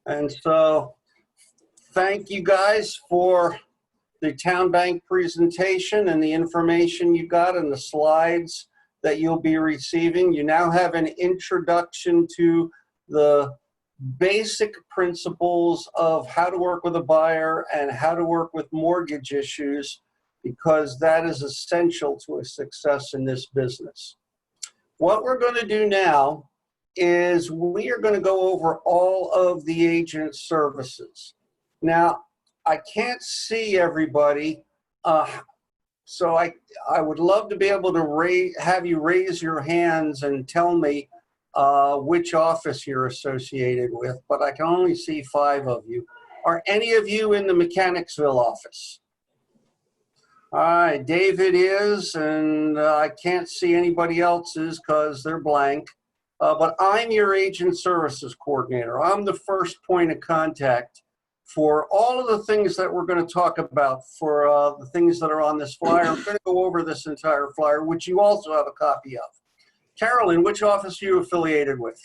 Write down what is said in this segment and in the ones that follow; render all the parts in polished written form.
And so thank you guys for the Town Bank presentation and the information you got and the slides that you'll be receiving. You now have an introduction to the basic principles of how to work with a buyer and how to work with mortgage issues, because that is essential to a success in this business. What we're going to do now is we are going to go over all of the agent services. Now, I can't see everybody, so I would love to be able to have you raise your hands and tell me which office you're associated with, but I can only see 5 of you. Are any of you in the Mechanicsville office? All right, David is, and I can't see anybody else's because they're blank. But I'm your agent services coordinator. I'm the first point of contact for all of the things that we're going to talk about, for the things that are on this flyer. I'm going to go over this entire flyer, which you also have a copy of. Carolyn, which office are you affiliated with?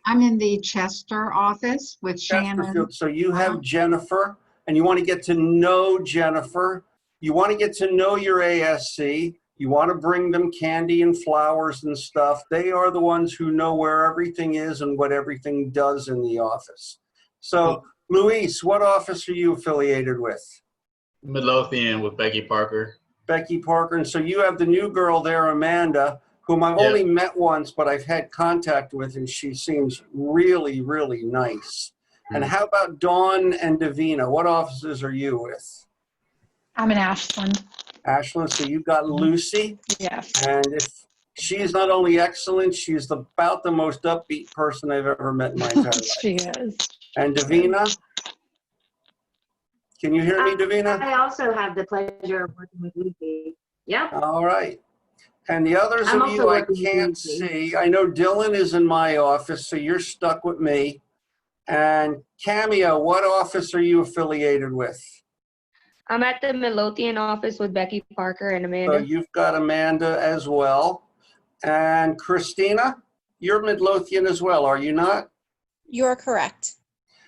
I'm in the Chester office with Shannon. So you have Jennifer, and you want to get to know Jennifer. You want to get to know your ASC. You want to bring them candy and flowers and stuff. They are the ones who know where everything is and what everything does in the office. So, Luis, what office are you affiliated with? Midlothian with Becky Parker. Becky Parker. And so you have the new girl there, Amanda, whom I've only met once, but I've had contact with, and she seems really, really nice. And how about Dawn and Davina? What offices are you with? I'm in Ashland. Ashland, so you've got Lucy. Yes. And if she is not only excellent, she's about the most upbeat person I've ever met in my entire life. She is. And Davina? Can you hear me, Davina? I also have the pleasure of working with Lucy. Yep. All right. And the others of you I can't see. I know Dylan is in my office, so you're stuck with me. And Cameo, what office are you affiliated with? I'm at the Midlothian office with Becky Parker and Amanda. So you've got Amanda as well. And Christina, you're Midlothian as well, are you not? You're correct.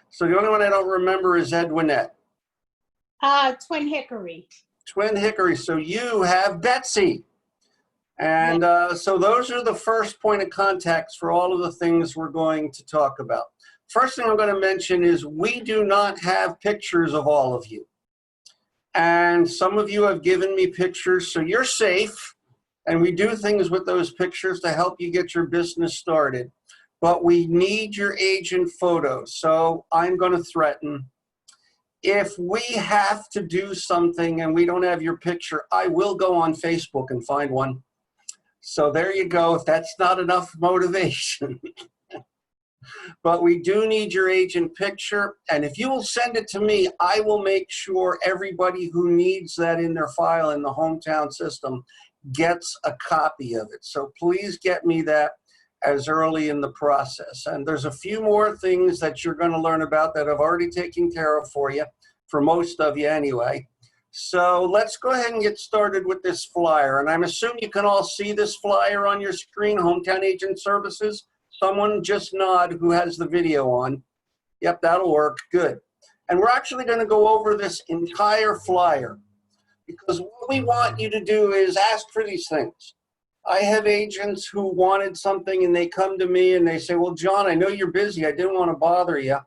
So the only one I don't remember is Edwinette. Twin Hickory. Twin Hickory. So you have Betsy. And so those are the first point of contacts for all of the things we're going to talk about. First thing I'm going to mention is we do not have pictures of all of you. And some of you have given me pictures, so you're safe. And we do things with those pictures to help you get your business started. But we need your agent photos. So I'm going to threaten, if we have to do something and we don't have your picture, I will go on Facebook and find one. So there you go, if that's not enough motivation. But we do need your agent picture, and if you will send it to me, I will make sure everybody who needs that in their file in the hometown system gets a copy of it. So please get me that as early in the process. And there's a few more things that you're going to learn about that I've already taken care of for you, for most of you anyway. So let's go ahead and get started with this flyer. And I'm assuming you can all see this flyer on your screen, Hometown Agent Services. Someone just nod who has the video on. Yep, that'll work. Good. And we're actually going to go over this entire flyer, because what we want you to do is ask for these things. I have agents who wanted something and they come to me and they say, well, John, I know you're busy. I didn't want to bother you.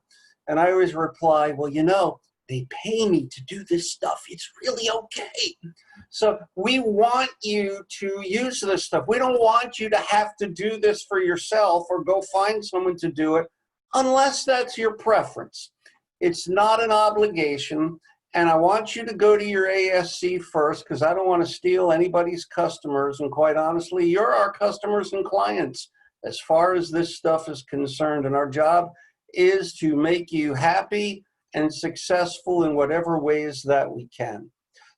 And I always reply, well, you know, they pay me to do this stuff. It's really okay. So we want you to use this stuff. We don't want you to have to do this for yourself or go find someone to do it unless that's your preference. It's not an obligation. And I want you to go to your ASC first, because I don't want to steal anybody's customers. And quite honestly, you're our customers and clients as far as this stuff is concerned. And our job is to make you happy and successful in whatever ways that we can.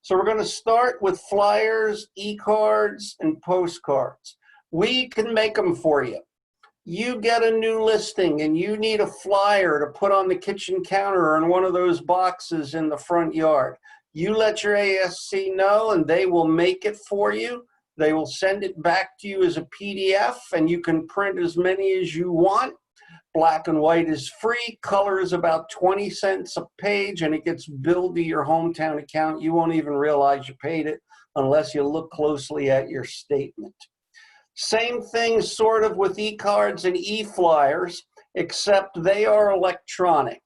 So we're going to start with flyers, e-cards, and postcards. We can make them for you. You get a new listing and you need a flyer to put on the kitchen counter or in one of those boxes in the front yard. You let your ASC know and they will make it for you. They will send it back to you as a PDF, and you can print as many as you want. black and white is free. Color is about 20 cents a page, and it gets billed to your hometown account. You won't even realize you paid it unless you look closely at your statement. Same thing sort of with e-cards and e-flyers, except they are electronic.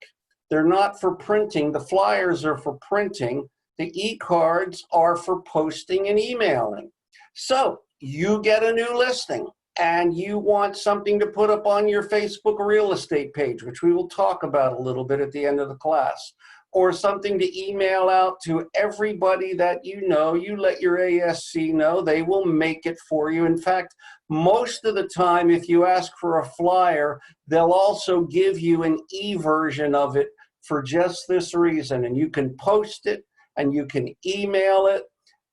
They're not for printing. The flyers are for printing. The e-cards are for posting and emailing. So you get a new listing and you want something to put up on your Facebook real estate page, which we will talk about a little bit at the end of the class, or something to email out to everybody that you know. You let your ASC know, they will make it for you. In fact, most of the time, if you ask for a flyer, they'll also give you an e-version of it for just this reason. And you can post it and you can email it.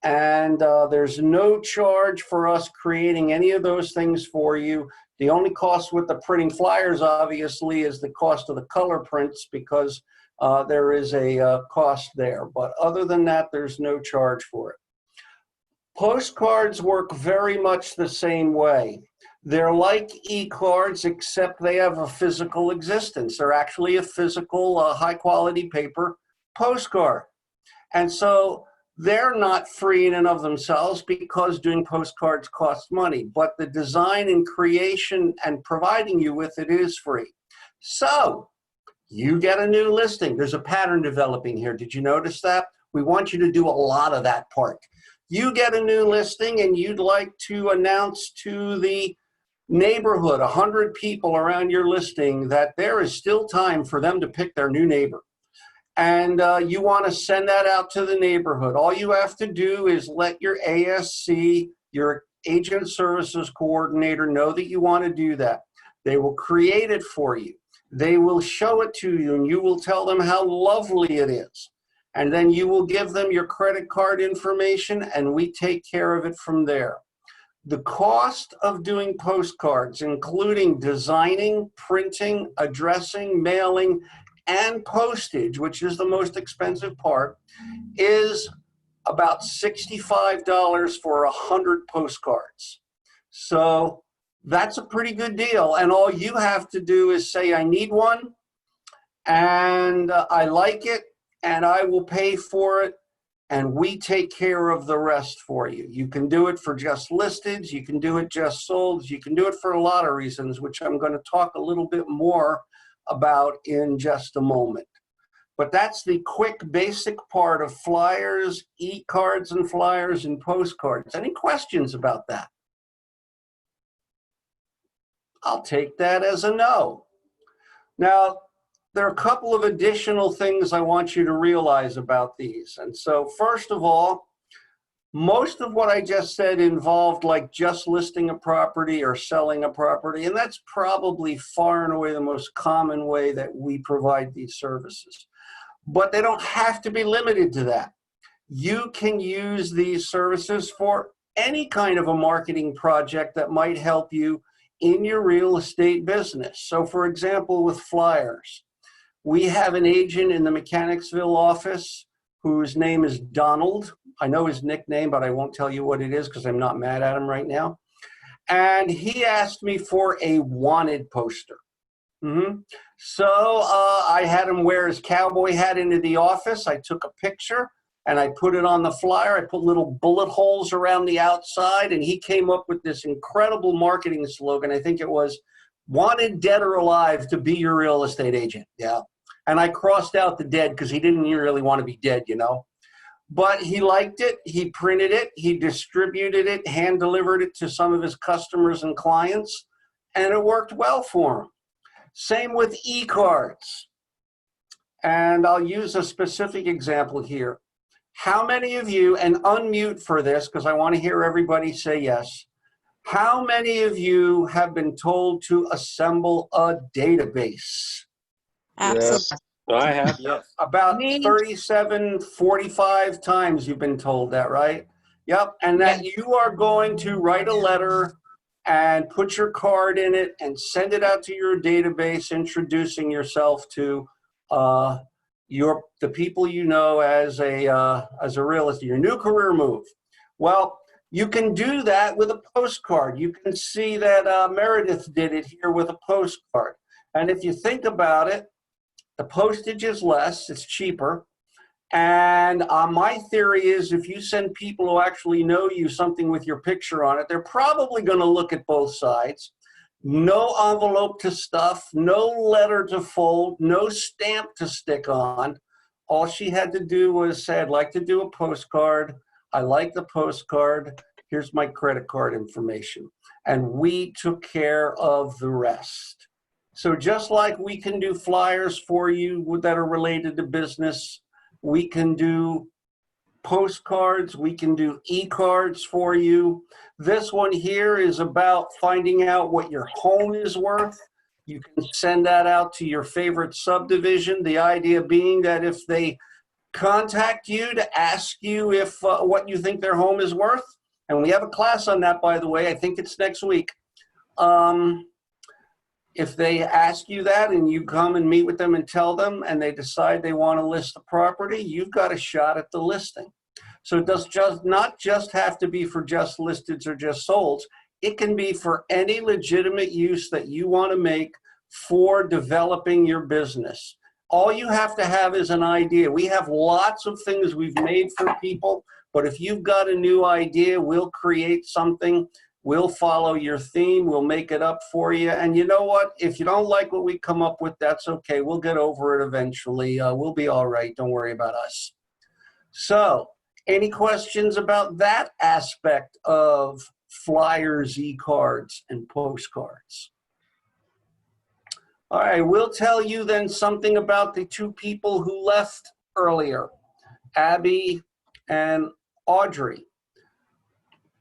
And there's no charge for us creating any of those things for you. The only cost with the printing flyers, obviously, is the cost of the color prints, because there is a cost there. But other than that, there's no charge for it. Postcards work very much the same way. They're like e-cards, except they have a physical existence. They're actually a physical, high-quality paper postcard. And so they're not free in and of themselves, because doing postcards costs money. But the design and creation and providing you with it is free. So you get a new listing. There's a pattern developing here. Did you notice that? We want you to do a lot of that part. You get a new listing and you'd like to announce to the neighborhood, 100 people around your listing, that there is still time for them to pick their new neighbor. And you want to send that out to the neighborhood. All you have to do is let your ASC, your agent services coordinator, know that you want to do that. They will create it for you. They will show it to you, and you will tell them how lovely it is. And then you will give them your credit card information, and we take care of it from there. The cost of doing postcards, including designing, printing, addressing, mailing, and postage, which is the most expensive part, is about $65 for 100 postcards. So that's a pretty good deal. And all you have to do is say, I need one, and I like it, and I will pay for it, and we take care of the rest for you. You can do it for just listed, you can do it just sold, you can do it for a lot of reasons, which I'm going to talk a little bit more about in just a moment. But that's the quick basic part of flyers, e-cards and flyers and postcards. Any questions about that? I'll take that as a no. Now, there are a couple of additional things I want you to realize about these. And so first of all, most of what I just said involved like just listing a property or selling a property, and that's probably far and away the most common way that we provide these services. But they don't have to be limited to that. You can use these services for any kind of a marketing project that might help you in your real estate business. So for example, with flyers, we have an agent in the Mechanicsville office whose name is Donald. I know his nickname, but I won't tell you what it is because I'm not mad at him right now. And he asked me for a wanted poster. So I had him wear his cowboy hat into the office. I took a picture and I put it on the flyer. I put little bullet holes around the outside, and he came up with this incredible marketing slogan. I think it was, wanted dead or alive to be your real estate agent. Yeah. And I crossed out the dead because he didn't really want to be dead, you know. But he liked it, he printed it, he distributed it, hand delivered it to some of his customers and clients, and it worked well for him. Same with e-cards. And I'll use a specific example here. How many of you, and unmute for this because I want to hear everybody say yes, how many of you have been told to assemble a database? Absolutely. I have, yes. About 37, 45 times you've been told that, right? Yep, and that you are going to write a letter and put your card in it and send it out to your database, introducing yourself to the people you know as a realtor, your new career move. Well, you can do that with a postcard. You can see that Meredith did it here with a postcard. And if you think about it, the postage is less, it's cheaper. And my theory is if you send people who actually know you something with your picture on it, they're probably going to look at both sides. No envelope to stuff, no letter to fold, no stamp to stick on. All she had to do was say, I'd like to do a postcard. I like the postcard. Here's my credit card information. And we took care of the rest. So just like we can do flyers for you that are related to business, we can do postcards, we can do e-cards for you. This one here is about finding out what your home is worth. You can send that out to your favorite subdivision. The idea being that if they contact you to ask you if what you think their home is worth, and we have a class on that, by the way, I think it's next week. If they ask you that and you come and meet with them and tell them and they decide they want to list the property, you've got a shot at the listing. So it does not just have to be for just listeds or just solds. It can be for any legitimate use that you want to make for developing your business. All you have to have is an idea. We have lots of things we've made for people, but if you've got a new idea, we'll create something. We'll follow your theme. We'll make it up for you. And you know what? If you don't like what we come up with, that's okay. We'll get over it eventually. We'll be all right. Don't worry about us. So, any questions about that aspect of flyers, e-cards, and postcards? All right, we'll tell you then something about the two people who left earlier, Abby and Audrey.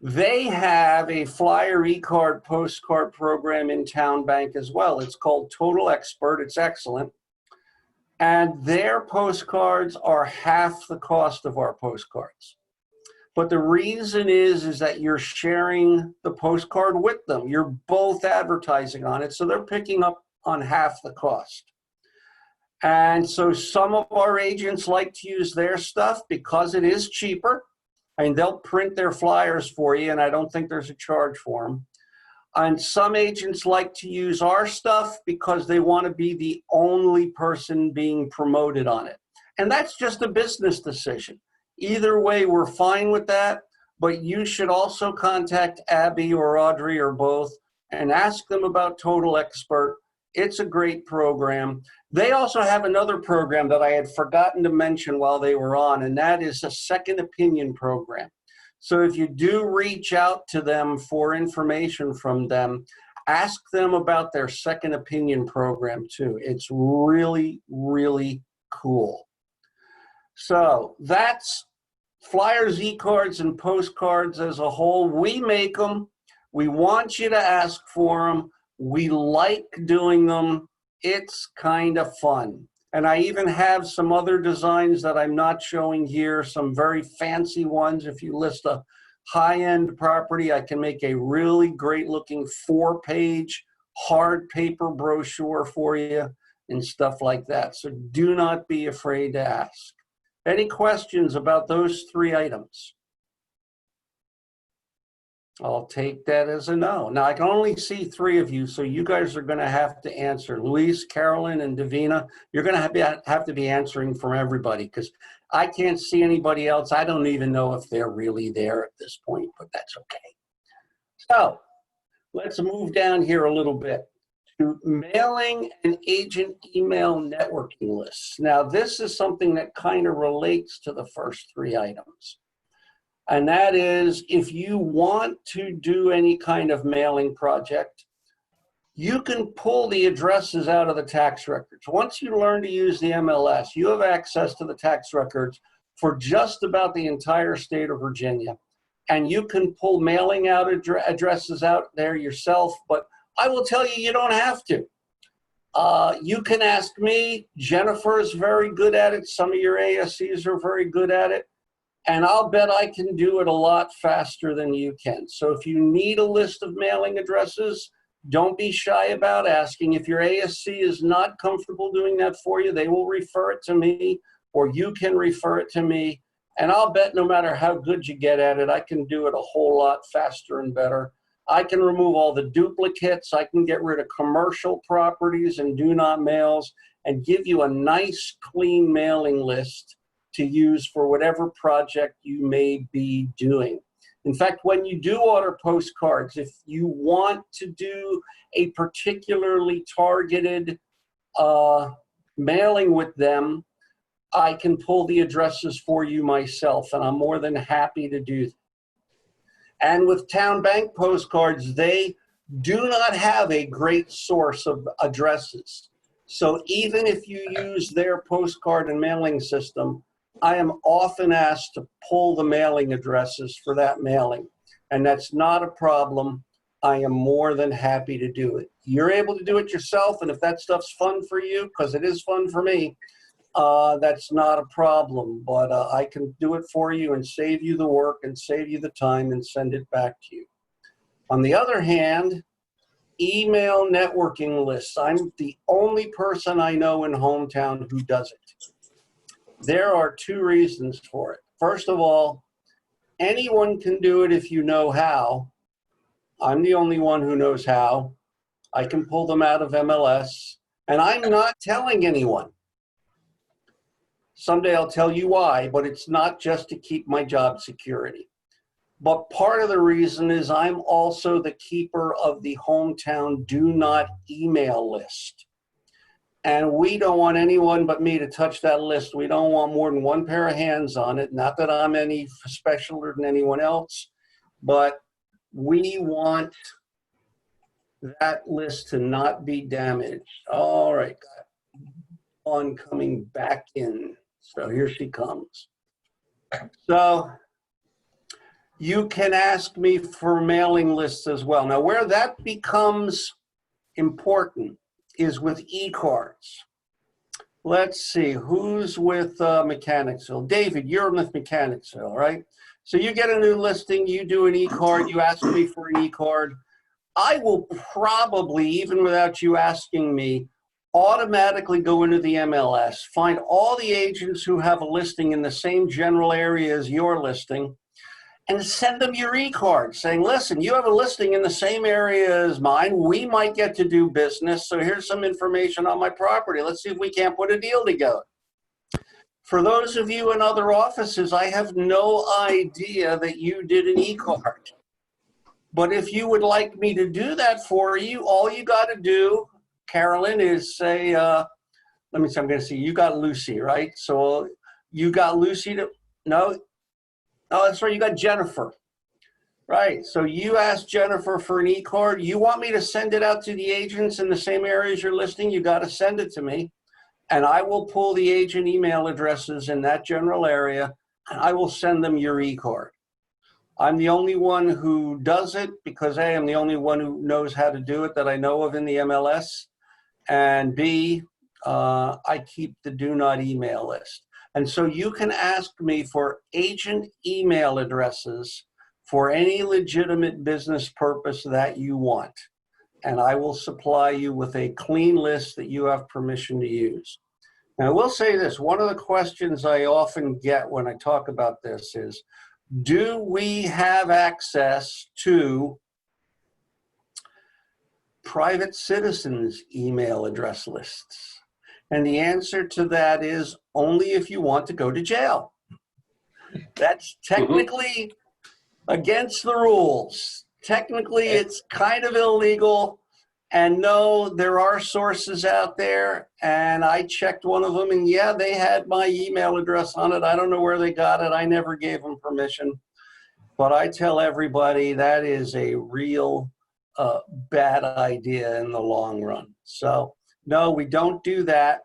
They have a flyer, e-card, postcard program in Town Bank as well. It's called Total Expert. It's excellent. And their postcards are half the cost of our postcards. But the reason is that you're sharing the postcard with them. You're both advertising on it, so they're picking up on half the cost. And so some of our agents like to use their stuff because it is cheaper. I mean, they'll print their flyers for you, and I don't think there's a charge for them. And some agents like to use our stuff because they want to be the only person being promoted on it. And that's just a business decision. Either way, we're fine with that, but you should also contact Abby or Audrey or both and ask them about Total Expert. It's a great program. They also have another program that I had forgotten to mention while they were on, and that is a second opinion program. So if you do reach out to them for information from them, ask them about their second opinion program too. It's really, really cool. So that's flyers, e-cards, and postcards as a whole. We make them. We want you to ask for them. We like doing them. It's kind of fun. And I even have some other designs that I'm not showing here, some very fancy ones. If you list a high-end property, I can make a really great-looking 4-page hard paper brochure for you and stuff like that. So do not be afraid to ask. Any questions about those 3 items? I'll take that as a no. Now, I can only see 3 of you, so you guys are going to have to answer. Luis, Carolyn, and Davina, you're going to have to be answering from everybody because I can't see anybody else. I don't even know if they're really there at this point, but that's okay. So let's move down here a little bit to mailing and agent email networking lists. Now, this is something that kind of relates to the first 3 items. And that is, if you want to do any kind of mailing project, you can pull the addresses out of the tax records. Once you learn to use the MLS, you have access to the tax records for just about the entire state of Virginia. And you can pull mailing out addresses out there yourself, but I will tell you, you don't have to. You can ask me. Jennifer is very good at it. Some of your ASCs are very good at it. And I'll bet I can do it a lot faster than you can. So if you need a list of mailing addresses, don't be shy about asking. If your ASC is not comfortable doing that for you, they will refer it to me, or you can refer it to me. And I'll bet no matter how good you get at it, I can do it a whole lot faster and better. I can remove all the duplicates. I can get rid of commercial properties and do not mails and give you a nice clean mailing list to use for whatever project you may be doing. In fact, when you do order postcards, if you want to do a particularly targeted mailing with them, I can pull the addresses for you myself, and I'm more than happy to do that. And with Town Bank postcards, they do not have a great source of addresses. So even if you use their postcard and mailing system, I am often asked to pull the mailing addresses for that mailing. And that's not a problem. I am more than happy to do it. You're able to do it yourself, and if that stuff's fun for you, because it is fun for me, that's not a problem. But I can do it for you and save you the work and save you the time and send it back to you. On the other hand, email networking lists. I'm the only person I know in hometown who does it. There are two reasons for it. First of all, anyone can do it if you know how. I'm the only one who knows how. I can pull them out of MLS, and I'm not telling anyone. Someday I'll tell you why, but it's not just to keep my job security. But part of the reason is I'm also the keeper of the hometown do not email list. And we don't want anyone but me to touch that list. We don't want more than one pair of hands on it. Not that I'm any specialer than anyone else, but we want that list to not be damaged. All right, got one coming back in. So here she comes. So you can ask me for mailing lists as well. Now, where that becomes important is with e-cards. Let's see, who's with Mechanicsville? David, you're with Mechanicsville, right? So you get a new listing, you do an e-card, you ask me for an e-card. I will probably, even without you asking me, automatically go into the MLS, find all the agents who have a listing in the same general area as your listing, and send them your e-card saying, listen, you have a listing in the same area as mine. We might get to do business. So here's some information on my property. Let's see if we can't put a deal together. For those of you in other offices, I have no idea that you did an e-card. But if you would like me to do that for you, all you got to do, Carolyn, is say, let me see, I'm going to see, you got Lucy, right? So you got Lucy to, no, oh, that's right, you got Jennifer. Right, so you asked Jennifer for an e-card. You want me to send it out to the agents in the same areas you're listing, you got to send it to me. And I will pull the agent email addresses in that general area, and I will send them your e-card. I'm the only one who does it because A, I'm the only one who knows how to do it that I know of in the MLS. And B, I keep the do not email list. And so you can ask me for agent email addresses for any legitimate business purpose that you want. And I will supply you with a clean list that you have permission to use. Now, I will say this, one of the questions I often get when I talk about this is, do we have access to private citizens' email address lists? And the answer to that is only if you want to go to jail. That's technically against the rules. Technically, it's kind of illegal. And no, there are sources out there, and I checked one of them, and yeah, they had my email address on it. I don't know where they got it. I never gave them permission. But I tell everybody that is a real bad idea in the long run. So no, we don't do that.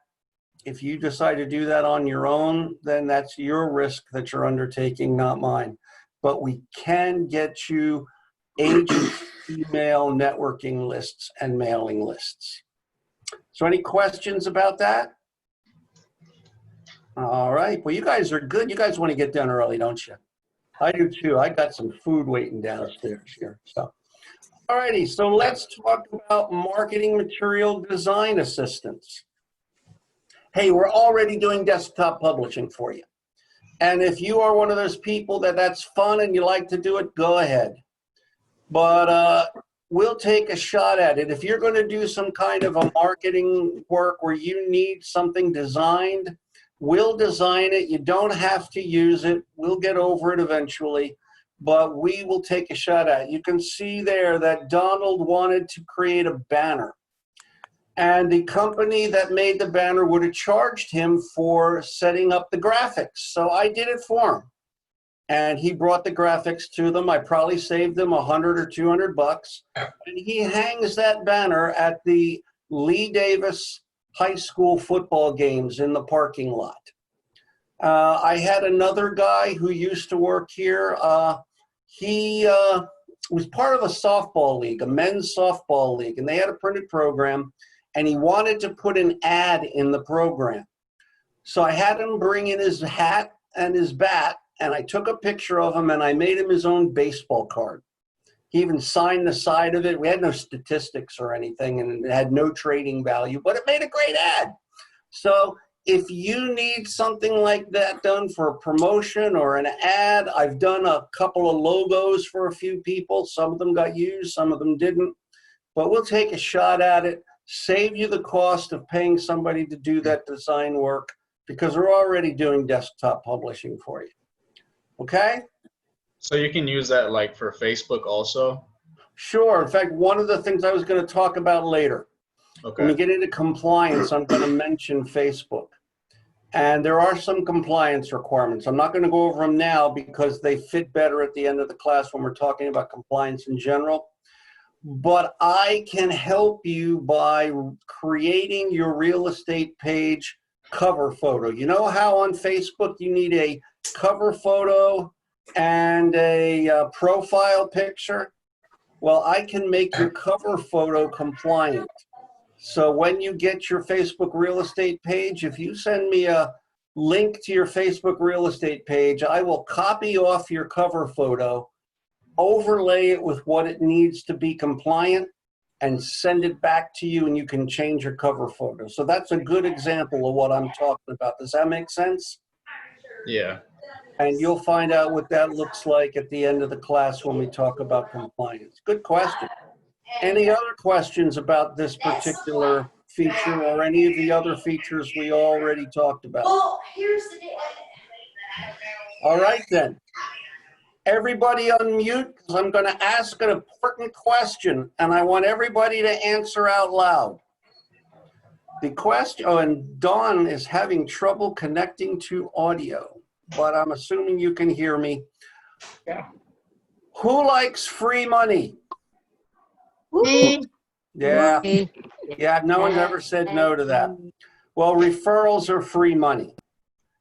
If you decide to do that on your own, then that's your risk that you're undertaking, not mine. But we can get you agent email networking lists and mailing lists. So any questions about that? All right, well, you guys are good. You guys want to get done early, don't you? I do too. I got some food waiting downstairs here. So, all righty, so let's talk about marketing material design assistance. Hey, we're already doing desktop publishing for you. And if you are one of those people that's fun and you like to do it, go ahead. but we'll take a shot at it. If you're going to do some kind of a marketing work where you need something designed, we'll design it. You don't have to use it. We'll get over it eventually, but we will take a shot at it. You can see there that Donald wanted to create a banner, and the company that made the banner would have charged him for setting up the graphics. So I did it for him. And he brought the graphics to them. I probably saved him $100 or $200. And he hangs that banner at the Lee Davis High School football games in the parking lot. I had another guy who used to work here. He was part of a softball league, a men's softball league, and they had a printed program, and he wanted to put an ad in the program. So I had him bring in his hat and his bat, and I took a picture of him, and I made him his own baseball card. He even signed the side of it. We had no statistics or anything, and it had no trading value, but it made a great ad. So if you need something like that done for a promotion or an ad, I've done a couple of logos for a few people. Some of them got used, some of them didn't. But we'll take a shot at it, save you the cost of paying somebody to do that design work, because we're already doing desktop publishing for you. Okay? So you can use that like for Facebook also? Sure. In fact, one of the things I was going to talk about later, when we Okay. get into compliance, I'm going to mention Facebook. And there are some compliance requirements. I'm not going to go over them now because they fit better at the end of the class when we're talking about compliance in general. But I can help you by creating your real estate page cover photo. You know how on Facebook you need a cover photo and a profile picture? Well, I can make your cover photo compliant. So when you get your Facebook real estate page, if you send me a link to your Facebook real estate page, I will copy off your cover photo, overlay it with what it needs to be compliant, and send it back to you, and you can change your cover photo. So that's a good example of what I'm talking about. Does that make sense? Yeah. And you'll find out what that looks like at the end of the class when we talk about compliance. Good question. Any other questions about this particular feature or any of the other features we already talked about? All right then. Everybody unmute, because I'm going to ask an important question, and I want everybody to answer out loud. The question, oh, and Dawn is having trouble connecting to audio, but I'm assuming you can hear me. Yeah. Who likes free money? Me, Yeah. Yeah, no one's ever said no to that. Well, referrals are free money.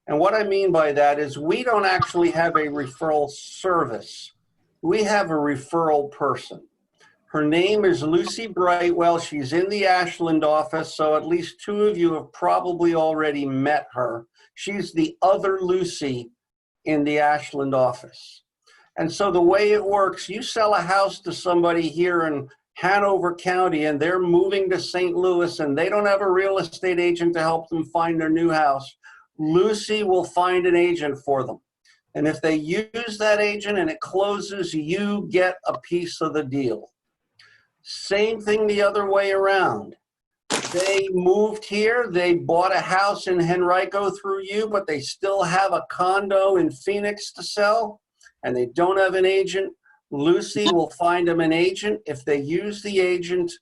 And what I mean by that is we don't actually have a referral service. We have a referral person. Her name is Lucy Brightwell. She's in the Ashland office, so at least two of you have probably already met her. She's the other Lucy in the Ashland office. And so the way it works, you sell a house to somebody here in Hanover County, and they're moving to St. Louis, and they don't have a real estate agent to help them find their new house. Lucy will find an agent for them. And if they use that agent and it closes, you get a piece of the deal. Same thing the other way around. They moved here, they bought a house in Henrico through you, but they still have a condo in Phoenix to sell, and they don't have an agent. Lucy will find them an agent. If they use the agent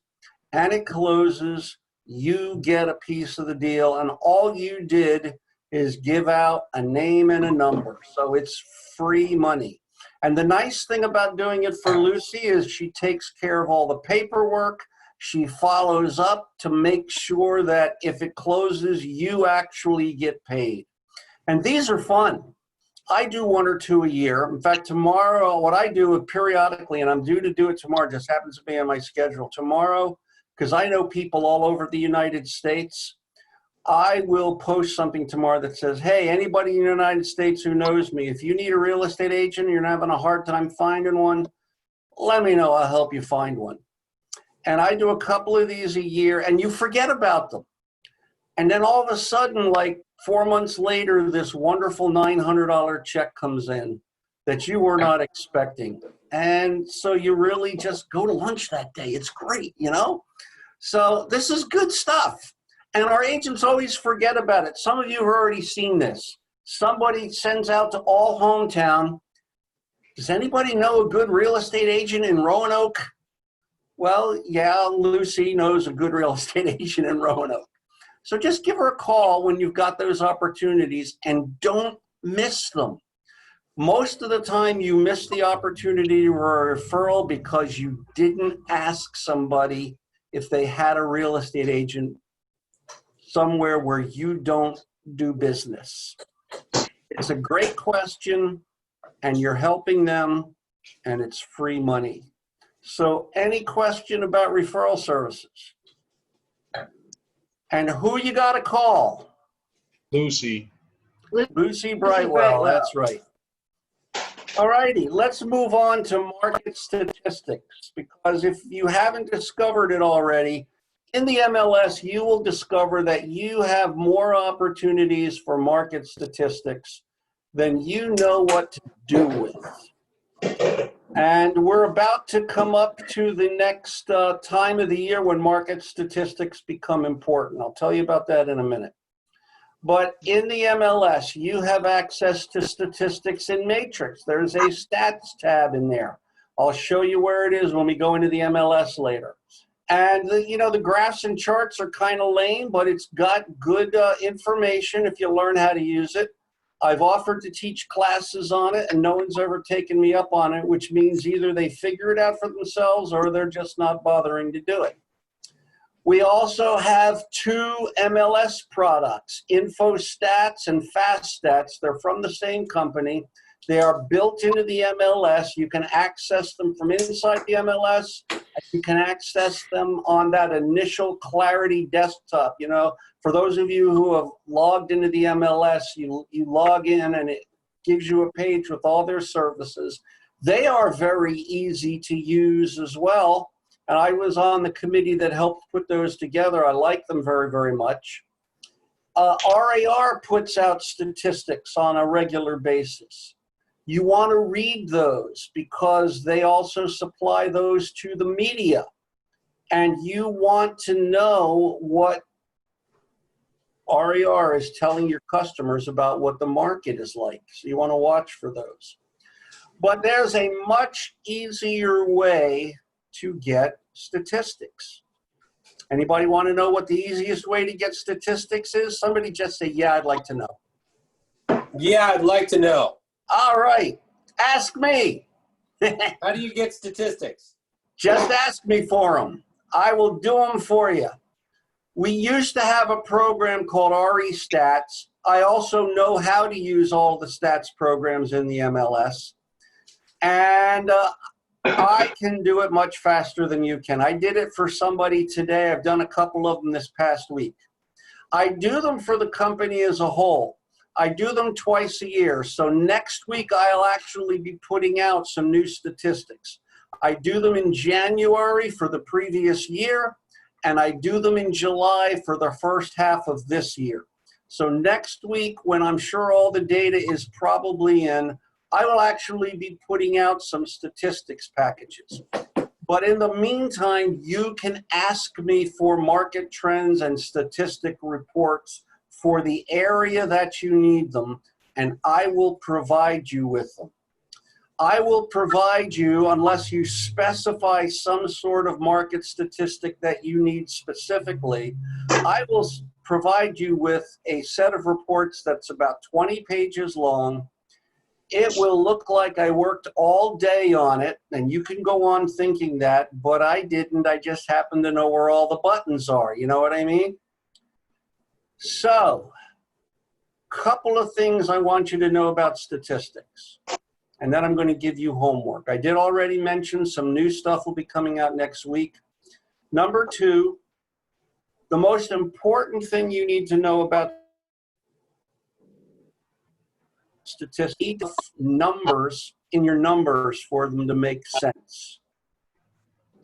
and it closes, you get a piece of the deal, and all you did is give out a name and a number. So it's free money. And the nice thing about doing it for Lucy is she takes care of all the paperwork. She follows up to make sure that if it closes, you actually get paid. And these are fun. I do one or two a year. In fact, tomorrow, what I do periodically, and I'm due to do it tomorrow, just happens to be on my schedule tomorrow, because I know people all over the United States. I will post something tomorrow that says, hey, anybody in the United States who knows me, if you need a real estate agent, you're having a hard time finding one, let me know. I'll help you find one. And I do a couple of these a year, and you forget about them. And then all of a sudden, like 4 months later, this wonderful $900 check comes in that you were not expecting. And so you really just go to lunch that day. It's great, you know? So this is good stuff. And our agents always forget about it. Some of you have already seen this. Somebody sends out to all hometown, does anybody know a good real estate agent in Roanoke? Well, yeah, Lucy knows a good real estate agent in Roanoke. So just give her a call when you've got those opportunities and don't miss them. Most of the time you miss the opportunity for a referral because you didn't ask somebody if they had a real estate agent somewhere where you don't do business. It's a great question and you're helping them and it's free money. So any question about referral services? And who you got to call? Lucy. Lucy Brightwell, that's right. All righty, let's move on to market statistics, because if you haven't discovered it already, in the MLS, you will discover that you have more opportunities for market statistics than you know what to do with. And we're about to come up to the next time of the year when market statistics become important. I'll tell you about that in a minute. But in the MLS, you have access to statistics in Matrix. There's a stats tab in there. I'll show you where it is when we go into the MLS later. And the graphs and charts are kind of lame, but it's got good information if you learn how to use it. I've offered to teach classes on it, and no one's ever taken me up on it, which means either they figure it out for themselves or they're just not bothering to do it. We also have two MLS products, InfoStats and FastStats. They're from the same company. They are built into the MLS. You can access them from inside the MLS. You can access them on that initial Clarity desktop. You know, for those of you who have logged into the MLS, you log in and it gives you a page with all their services. They are very easy to use as well. And I was on the committee that helped put those together. I like them very, very much. RAR puts out statistics on a regular basis. You want to read those because they also supply those to the media. And you want to know what RAR is telling your customers about what the market is like. So you want to watch for those. But there's a much easier way to get statistics. Anybody want to know what the easiest way to get statistics is? Somebody just say, yeah, I'd like to know. Yeah, I'd like to know. All right, ask me. How do you get statistics? Just ask me for them. I will do them for you. We used to have a program called RE Stats. I also know how to use all the stats programs in the MLS. And I can do it much faster than you can. I did it for somebody today. I've done a couple of them this past week. I do them for the company as a whole. I do them twice a year. So next week, I'll actually be putting out some new statistics. I do them in January for the previous year, and I do them in July for the first half of this year. So next week, when I'm sure all the data is probably in, I will actually be putting out some statistics packages. But in the meantime, you can ask me for market trends and statistic reports for the area that you need them, and I will provide you with them. I will provide you, unless you specify some sort of market statistic that you need specifically, I will provide you with a set of reports that's about 20 pages long. It will look like I worked all day on it, and you can go on thinking that, but I didn't. I just happen to know where all the buttons are. You know what I mean? So, couple of things I want you to know about statistics, and then I'm going to give you homework. I did already mention some new stuff will be coming out next week. Number two, the most important thing you need to know about statistics, numbers in your numbers for them to make sense.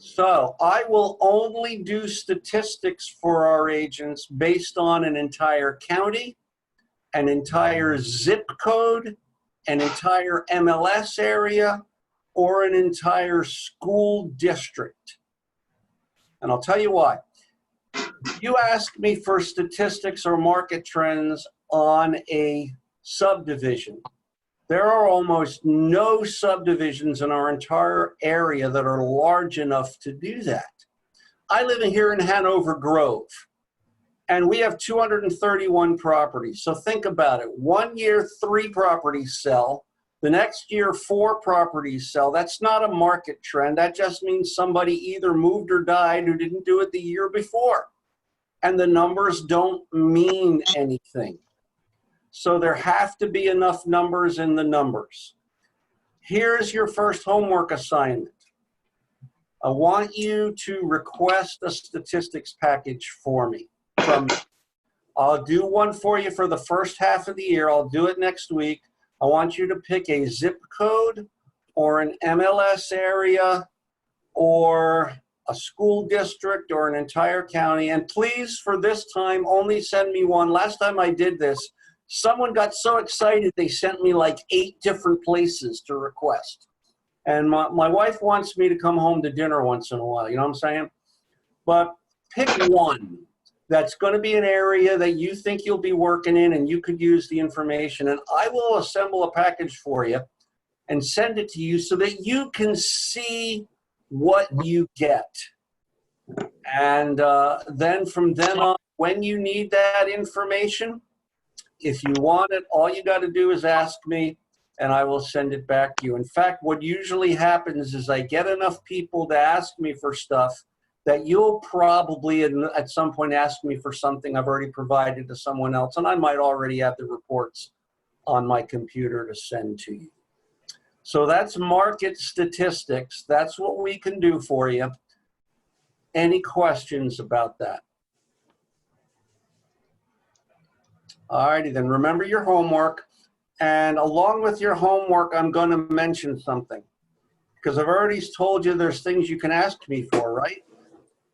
So I will only do statistics for our agents based on an entire county, an entire zip code, an entire MLS area, or an entire school district? And I'll tell you why. You ask me for statistics or market trends on a subdivision. There are almost no subdivisions in our entire area that are large enough to do that. I live here in Hanover Grove, and we have 231 properties. So think about it. 1 year, 3 properties sell. The next year, 4 properties sell. That's not a market trend. That just means somebody either moved or died who didn't do it the year before. And the numbers don't mean anything. So there have to be enough numbers in the numbers. Here's your first homework assignment. I want you to request a statistics package for me. I'll do one for you for the first half of the year. I'll do it next week. I want you to pick a zip code or an MLS area or a school district or an entire county. And please, for this time, only send me one. Last time I did this, someone got so excited they sent me like 8 different places to request. And my wife wants me to come home to dinner once in a while, you know what I'm saying? But pick one that's going to be an area that you think you'll be working in and you could use the information. And I will assemble a package for you and send it to you so that you can see what you get. And then from then on, when you need that information, if you want it, all you got to do is ask me and I will send it back to you. In fact, what usually happens is I get enough people to ask me for stuff that you'll probably at some point ask me for something I've already provided to someone else, and I might already have the reports on my computer to send to you. So that's market statistics. That's what we can do for you. Any questions about that? All righty, then remember your homework. And along with your homework, I'm going to mention something. Because I've already told you there's things you can ask me for, right?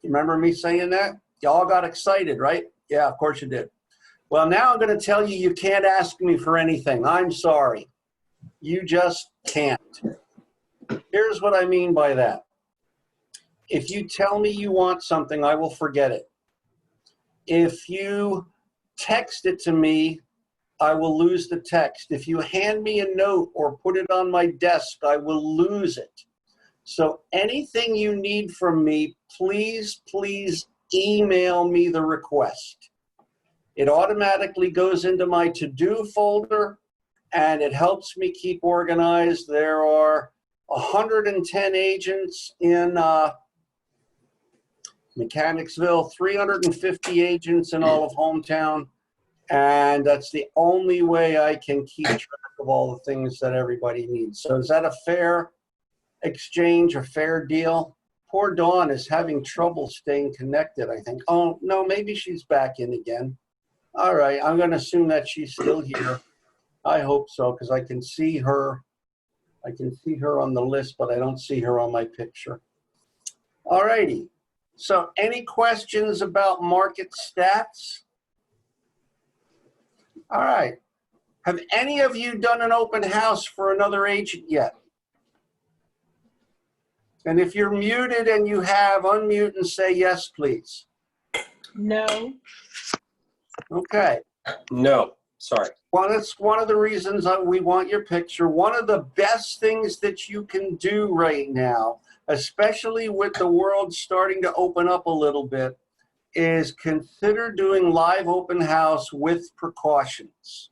You remember me saying that? You all got excited, right? Yeah, of course you did. Well, now I'm going to tell you you can't ask me for anything. I'm sorry. You just can't. Here's what I mean by that. If you tell me you want something, I will forget it. If you text it to me, I will lose the text. If you hand me a note or put it on my desk, I will lose it. So anything you need from me, please, please email me the request. It automatically goes into my to-do folder and it helps me keep organized. There are 110 agents in Mechanicsville, 350 agents in all of hometown. And that's the only way I can keep track of all the things that everybody needs. So is that a fair exchange, a fair deal? Poor Dawn is having trouble staying connected, I think. Oh, no, maybe she's back in again. All right, I'm going to assume that she's still here. I hope so, because I can see her. I can see her on the list, but I don't see her on my picture. All righty. So any questions about market stats? All right. Have any of you done an open house for another agent yet? And if you're muted and you have, unmute and say yes, please. No. Okay. No, sorry. Well, that's one of the reasons we want your picture. One of the best things that you can do right now, especially with the world starting to open up a little bit, is consider doing live open house with precautions.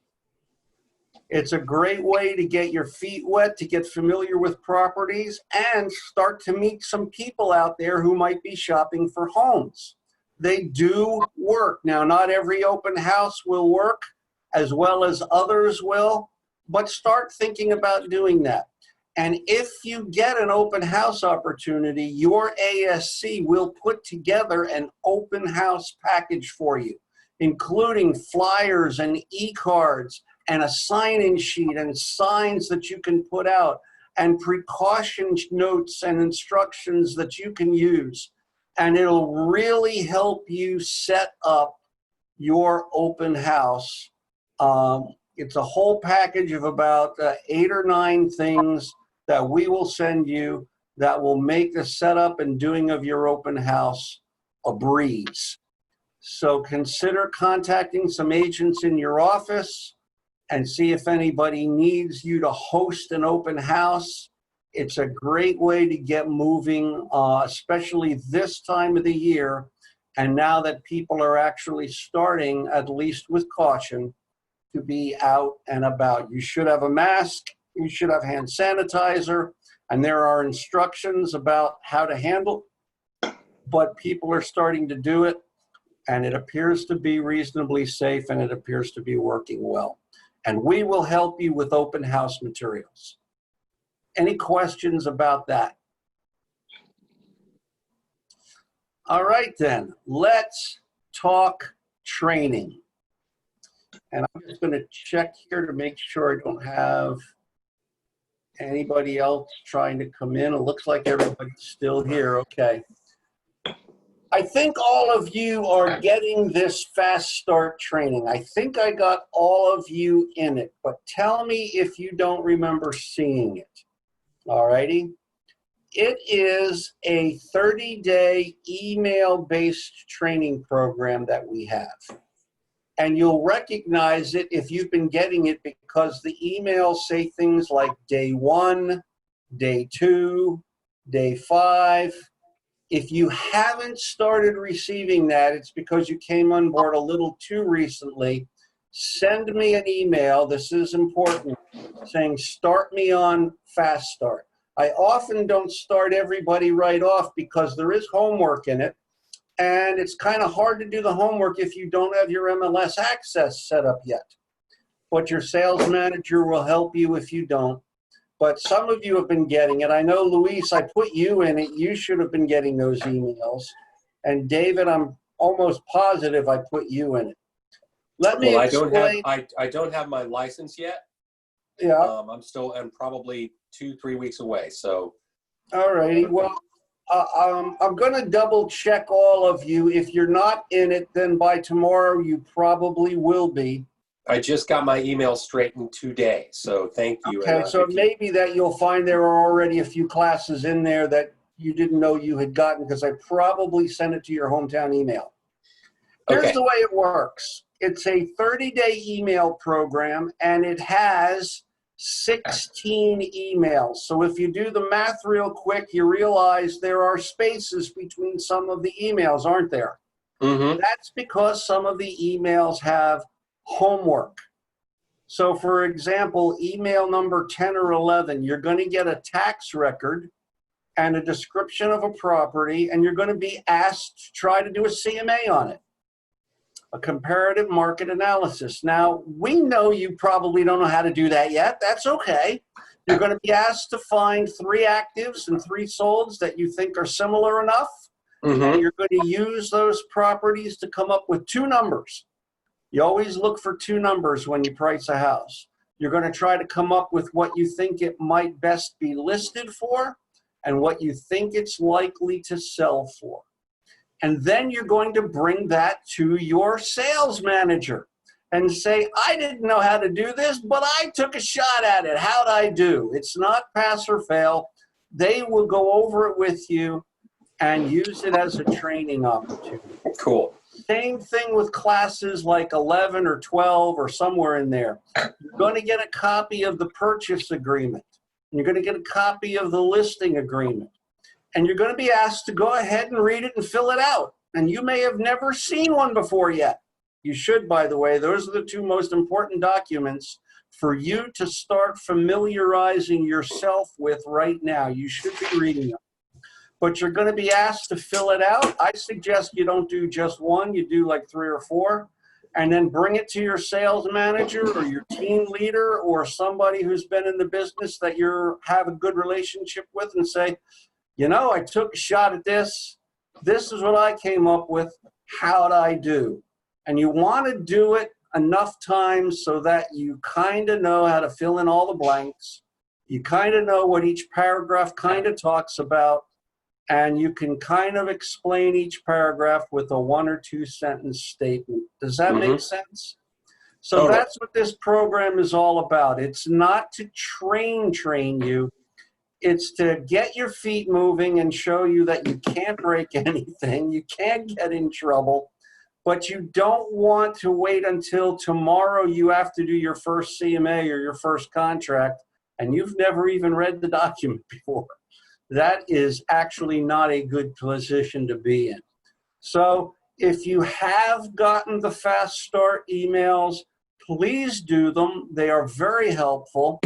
It's a great way to get your feet wet, to get familiar with properties, and start to meet some people out there who might be shopping for homes. They do work. Now, not every open house will work as well as others will, but start thinking about doing that. And if you get an open house opportunity, your ASC will put together an open house package for you, including flyers and e-cards and a sign-in sheet and signs that you can put out and precaution notes and instructions that you can use. And it'll really help you set up your open house. It's a whole package of about 8 or 9 things. that we will send you that will make the setup and doing of your open house a breeze. So consider contacting some agents in your office and see if anybody needs you to host an open house. It's a great way to get moving, especially this time of the year. And now that people are actually starting, at least with caution, to be out and about. You should have a mask, you should have hand sanitizer, and there are instructions about how to handle, but people are starting to do it, and it appears to be reasonably safe, and it appears to be working well. And we will help you with open house materials. Any questions about that? All right then, let's talk training. And I'm just going to check here to make sure I don't have anybody else trying to come in. It looks like everybody's still here. Okay. I think all of you are getting this fast start training. I think I got all of you in it, but tell me if you don't remember seeing it. All righty. It is a 30-day email-based training program that we have. And you'll recognize it if you've been getting it because the emails say things like day 1, day 2, day 5. If you haven't started receiving that, it's because you came on board a little too recently. Send me an email, this is important, saying start me on Fast Start. I often don't start everybody right off because there is homework in it. And it's kind of hard to do the homework if you don't have your MLS access set up yet. But your sales manager will help you if you don't. But some of you have been getting it. I know, Luis, I put you in it. You should have been getting those emails. And David, I'm almost positive I put you in it. Let me explain. I don't have my license yet. Yeah. I'm probably 2-3 weeks away. So. All righty. Well, I'm going to double check all of you. If you're not in it, then by tomorrow you probably will be. I just got my email straightened today, so thank you. Okay, so it may be that you'll find there are already a few classes in there that you didn't know you had gotten because I probably sent it to your hometown email. Here's the way it works. It's a 30-day email program, and it has 16 emails. So if you do the math real quick, you realize there are spaces between some of the emails, aren't there? Mm-hmm. That's because some of the emails have homework. So for example, email number 10 or 11, you're going to get a tax record and a description of a property, and you're going to be asked to try to do a CMA on it, a comparative market analysis. Now, we know you probably don't know how to do that yet. That's okay. You're going to be asked to find 3 actives and 3 solds that you think are similar enough. Mm-hmm. And you're going to use those properties to come up with 2 numbers. You always look for 2 numbers when you price a house. You're going to try to come up with what you think it might best be listed for and what you think it's likely to sell for. And then you're going to bring that to your sales manager and say, I didn't know how to do this, but I took a shot at it. How'd I do? It's not pass or fail. They will go over it with you and use it as a training opportunity. Cool. Same thing with classes like 11 or 12 or somewhere in there. You're going to get a copy of the purchase agreement. You're going to get a copy of the listing agreement. And you're going to be asked to go ahead and read it and fill it out. And you may have never seen one before yet. You should, by the way. Those are the 2 most important documents for you to start familiarizing yourself with right now. You should be reading them. But you're going to be asked to fill it out. I suggest you don't do just 1. You do like 3 or 4. And then bring it to your sales manager or your team leader or somebody who's been in the business that you have a good relationship with and say, you know, I took a shot at this. This is what I came up with. How'd I do? And you want to do it enough times so that you kind of know how to fill in all the blanks. You kind of know what each paragraph kind of talks about. And you can kind of explain each paragraph with a 1 or 2 sentence statement. Does that make sense? So that's what this program is all about. It's not to train you. It's to get your feet moving and show you that you can't break anything, you can't get in trouble, but you don't want to wait until tomorrow you have to do your first CMA or your first contract, and you've never even read the document before. That is actually not a good position to be in. So if you have gotten the Fast Start emails, please do them. They are very helpful.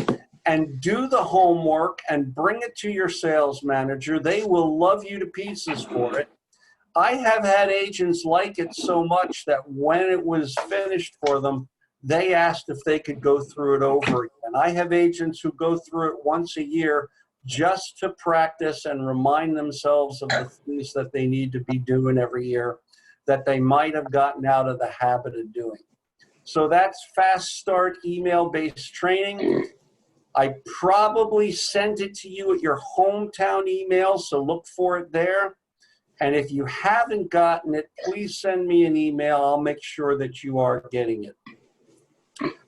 And do the homework and bring it to your sales manager. They will love you to pieces for it. I have had agents like it so much that when it was finished for them, they asked if they could go through it over again. I have agents who go through it once a year just to practice and remind themselves of the things that they need to be doing every year that they might have gotten out of the habit of doing. So that's Fast Start email-based training. I probably sent it to you at your hometown email, so look for it there. And if you haven't gotten it, please send me an email. I'll make sure that you are getting it.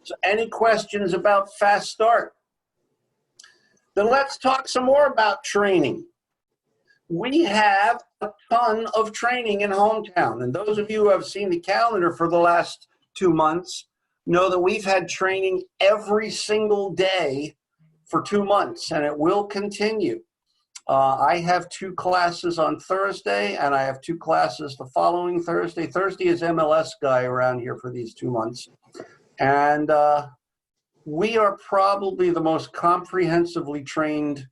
So any questions about Fast Start? Then let's talk some more about training. We have a ton of training in hometown. And those of you who have seen the calendar for the last 2 months know that we've had training every single day for 2 months, and it will continue. I have 2 classes on Thursday, and I have 2 classes the following Thursday. Thursday is MLS Guy around here for these 2 months. And we are probably the most comprehensively trained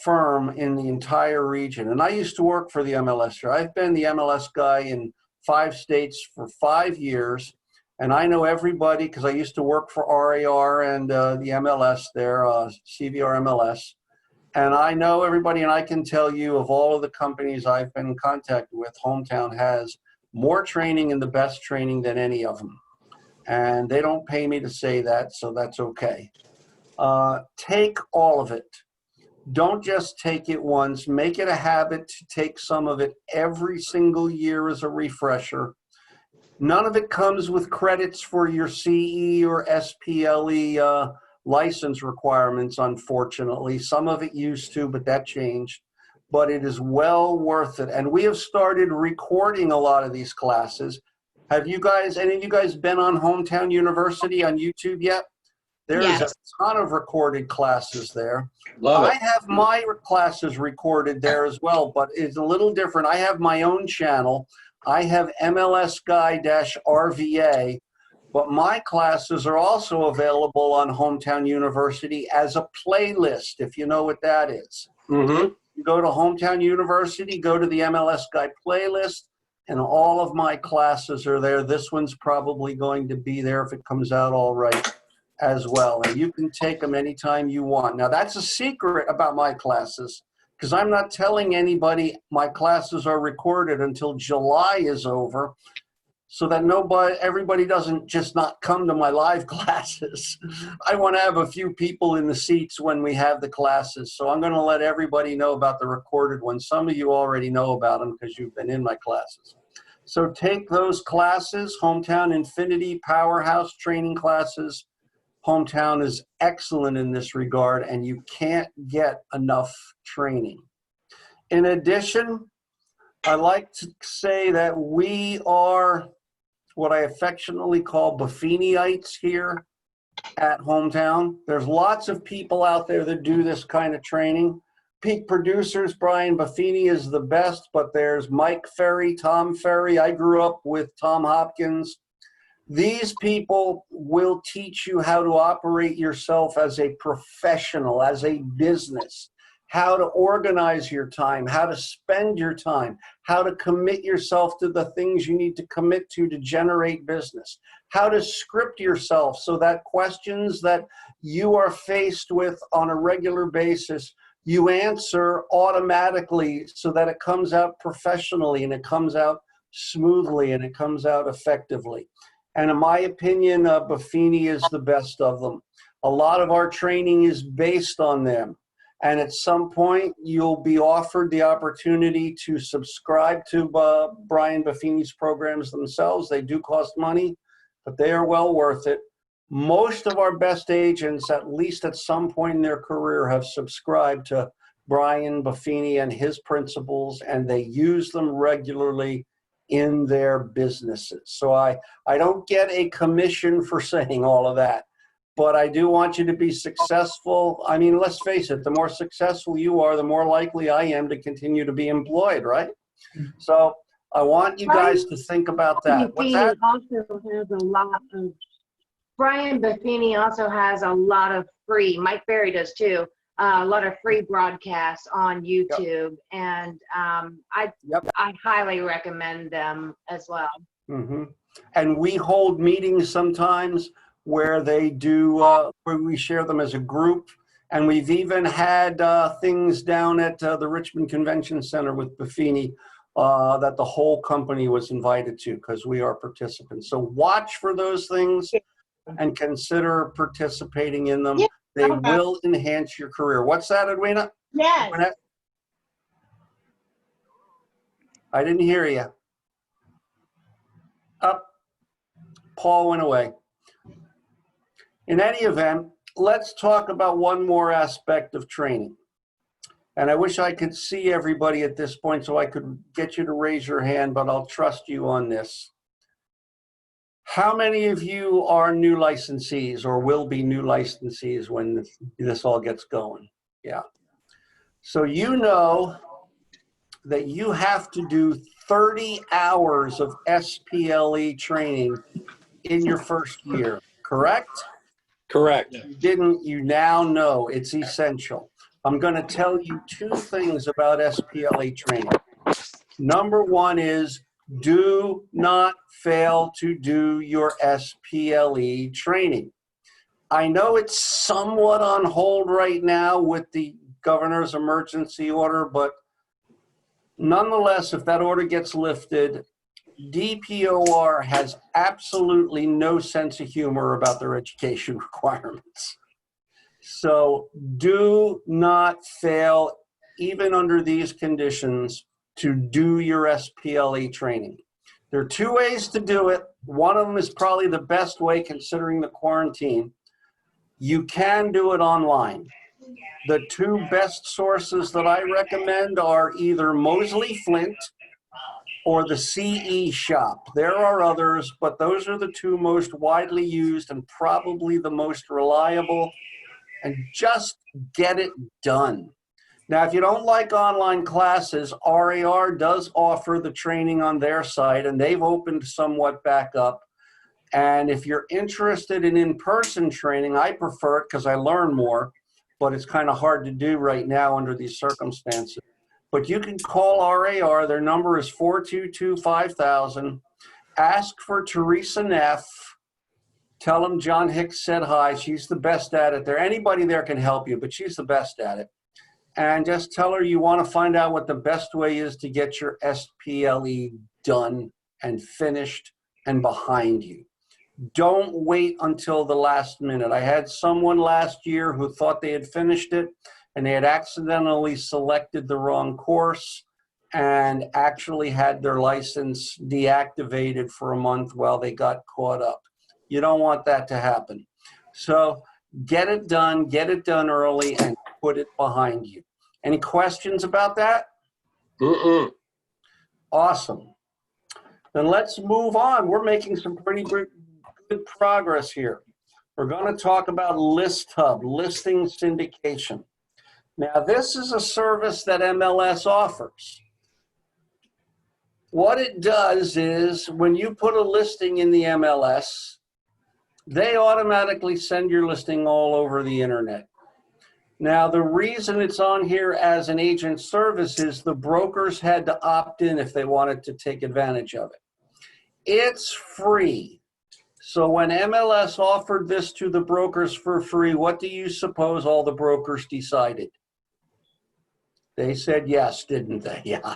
firm in the entire region. And I used to work for the MLS. I've been the MLS Guy in 5 states for 5 years. And I know everybody because I used to work for RAR and the MLS there, CVR MLS. And I know everybody, and I can tell you of all of the companies I've been in contact with, Hometown has more training and the best training than any of them. And they don't pay me to say that, so that's okay. Take all of it. Don't just take it once. Make it a habit to take some of it every single year as a refresher. None of it comes with credits for your CE or SPLE license requirements, unfortunately. Some of it used to, but that changed. But it is well worth it. And we have started recording a lot of these classes. Have you guys, any of you guys been on Hometown University on YouTube yet? There's Yes. a ton of recorded classes there. Love I it. have my classes recorded there as well, but it's a little different. I have my own channel. I have MLSGUY-RVA, but my classes are also available on Hometown University as a playlist, if you know what that is. Mm-hmm. You go to Hometown University, go to the MLS Guy playlist, and all of my classes are there. This one's probably going to be there if it comes out all right as well. And you can take them anytime you want. Now, that's a secret about my classes, because I'm not telling anybody my classes are recorded until July is over, so that everybody doesn't just not come to my live classes. I want to have a few people in the seats when we have the classes. So I'm going to let everybody know about the recorded ones. Some of you already know about them because you've been in my classes. So take those classes, Hometown Infinity Powerhouse training classes. Hometown is excellent in this regard, and you can't get enough training. In addition, I like to say that we are what I affectionately call Buffiniites here at Hometown. There's lots of people out there that do this kind of training. Peak producers, Brian Buffini is the best, but there's Mike Ferry, Tom Ferry. I grew up with Tom Hopkins. These people will teach you how to operate yourself as a professional, as a business, how to organize your time, how to spend your time, how to commit yourself to the things you need to commit to generate business, how to script yourself so that questions that you are faced with on a regular basis, you answer automatically so that it comes out professionally and it comes out smoothly and it comes out effectively. And in my opinion, Buffini is the best of them. A lot of our training is based on them. And at some point, you'll be offered the opportunity to subscribe to Brian Buffini's programs themselves. They do cost money, but they are well worth it. Most of our best agents, at least at some point in their career, have subscribed to Brian Buffini and his principles, and they use them regularly in their businesses. So I don't get a commission for saying all of that, but I do want you to be successful. I mean, let's face it, the more successful you are, the more likely I am to continue to be employed, right? So I want you guys to think about that. What's that? Brian Buffini also has a lot of free, Mike Berry does too, a lot of free broadcasts on YouTube, and I highly recommend them as well. Mm-hmm. And we hold meetings sometimes where they do, where we share them as a group. And we've even had things down at the Richmond Convention Center with Buffini that the whole company was invited to because we are participants. So watch for those things and consider participating in them. They will enhance your career. What's that, Edwina? Yes. I didn't hear you. Up. Paul went away. In any event, let's talk about one more aspect of training. And I wish I could see everybody at this point so I could get you to raise your hand, but I'll trust you on this. How many of you are new licensees or will be new licensees when this all gets going? Yeah. So you know that you have to do 30 hours of SPLE training in your first year, correct? Correct. You didn't, you now know it's essential. I'm going to tell you two things about SPLE training. Number one is do not fail to do your SPLE training. I know it's somewhat on hold right now with the governor's emergency order, but nonetheless, if that order gets lifted, DPOR has absolutely no sense of humor about their education requirements. So do not fail, even under these conditions, to do your SPLE training. There are two ways to do it. One of them is probably the best way considering the quarantine. You can do it online. The two best sources that I recommend are either Mosley Flint or the CE Shop. There are others, but those are the two most widely used and probably the most reliable. And just get it done. Now, if you don't like online classes, RAR does offer the training on their site, and they've opened somewhat back up. And if you're interested in in-person training, I prefer it because I learn more, but it's kind of hard to do right now under these circumstances. But you can call RAR. Their number is 422-5000. Ask for Teresa Neff. Tell them John Hicks said hi. She's the best at it there. Anybody there can help you, but she's the best at it. And just tell her you want to find out what the best way is to get your SPLE done and finished and behind you. Don't wait until the last minute. I had someone last year who thought they had finished it and they had accidentally selected the wrong course and actually had their license deactivated for a month while they got caught up. You don't want that to happen. So get it done early and put it behind you. Any questions about that? Awesome. Then let's move on. We're making some pretty good progress here. We're going to talk about ListHub, listing syndication. Now, this is a service that MLS offers. What it does is when you put a listing in the MLS, they automatically send your listing all over the internet. Now, the reason it's on here as an agent service is the brokers had to opt in if they wanted to take advantage of it. It's free. So when MLS offered this to the brokers for free, what do you suppose all the brokers decided? They said yes, didn't they? Yeah.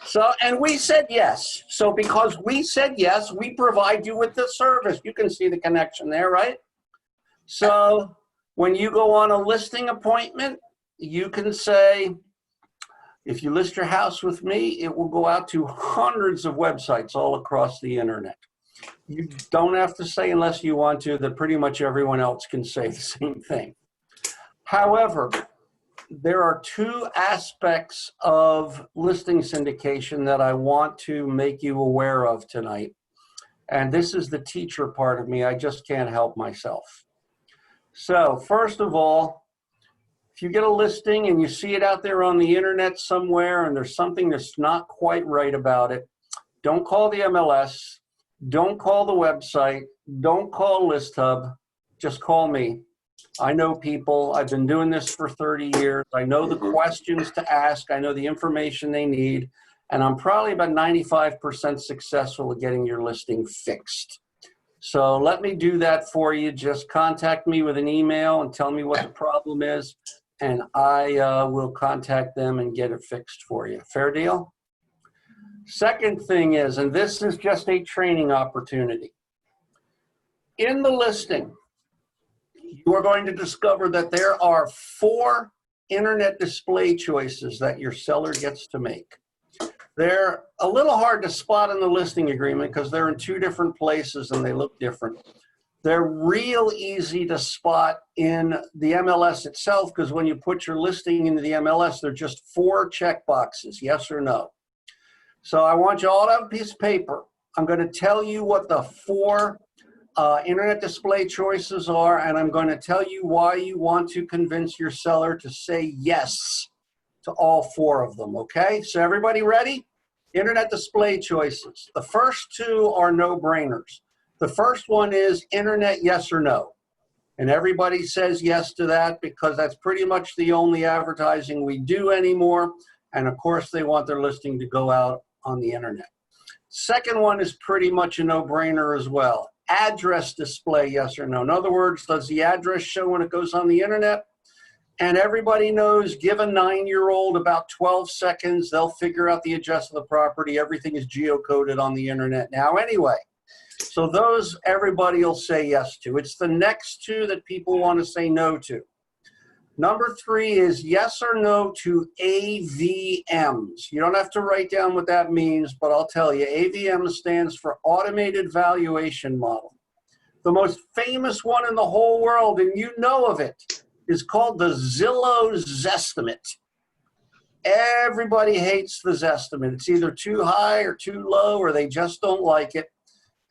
So, and we said yes. So because we said yes, we provide you with the service. You can see the connection there, right? So when you go on a listing appointment, you can say, if you list your house with me, it will go out to hundreds of websites all across the internet. You don't have to say unless you want to that pretty much everyone else can say the same thing. However, there are two aspects of listing syndication that I want to make you aware of tonight. And this is the teacher part of me. I just can't help myself. So first of all, if you get a listing and you see it out there on the internet somewhere and there's something that's not quite right about it, don't call the MLS, don't call the website, don't call ListHub, just call me. I know people. I've been doing this for 30 years. I know the questions to ask. I know the information they need. And I'm probably about 95% successful at getting your listing fixed. So let me do that for you. Just contact me with an email and tell me what the problem is, and I will contact them and get it fixed for you. Fair deal? Second thing is, and this is just a training opportunity. In the listing, you are going to discover that there are 4 internet display choices that your seller gets to make. They're a little hard to spot in the listing agreement because they're in 2 different places and they look different. They're real easy to spot in the MLS itself because when you put your listing into the MLS, they're just 4 check boxes, yes or no. So I want you all to have a piece of paper. I'm going to tell you what the 4 internet display choices are, and I'm going to tell you why you want to convince your seller to say yes to all 4 of them, okay? So everybody ready? Internet display choices. The first 2 are no-brainers. The first one is internet yes or no. And everybody says yes to that because that's pretty much the only advertising we do anymore. And of course, they want their listing to go out on the internet. Second one is pretty much a no-brainer as well. Address display, yes or no. In other words, does the address show when it goes on the internet? And everybody knows, give a 9-year-old about 12 seconds, they'll figure out the address of the property. Everything is geocoded on the internet now anyway. So those everybody will say yes to. It's the next 2 that people want to say no to. Number 3 is yes or no to AVMs. You don't have to write down what that means, but I'll tell you. AVM stands for Automated Valuation Model. The most famous one in the whole world, and you know of it, is called the Zillow Zestimate. Everybody hates the Zestimate. It's either too high or too low, or they just don't like it.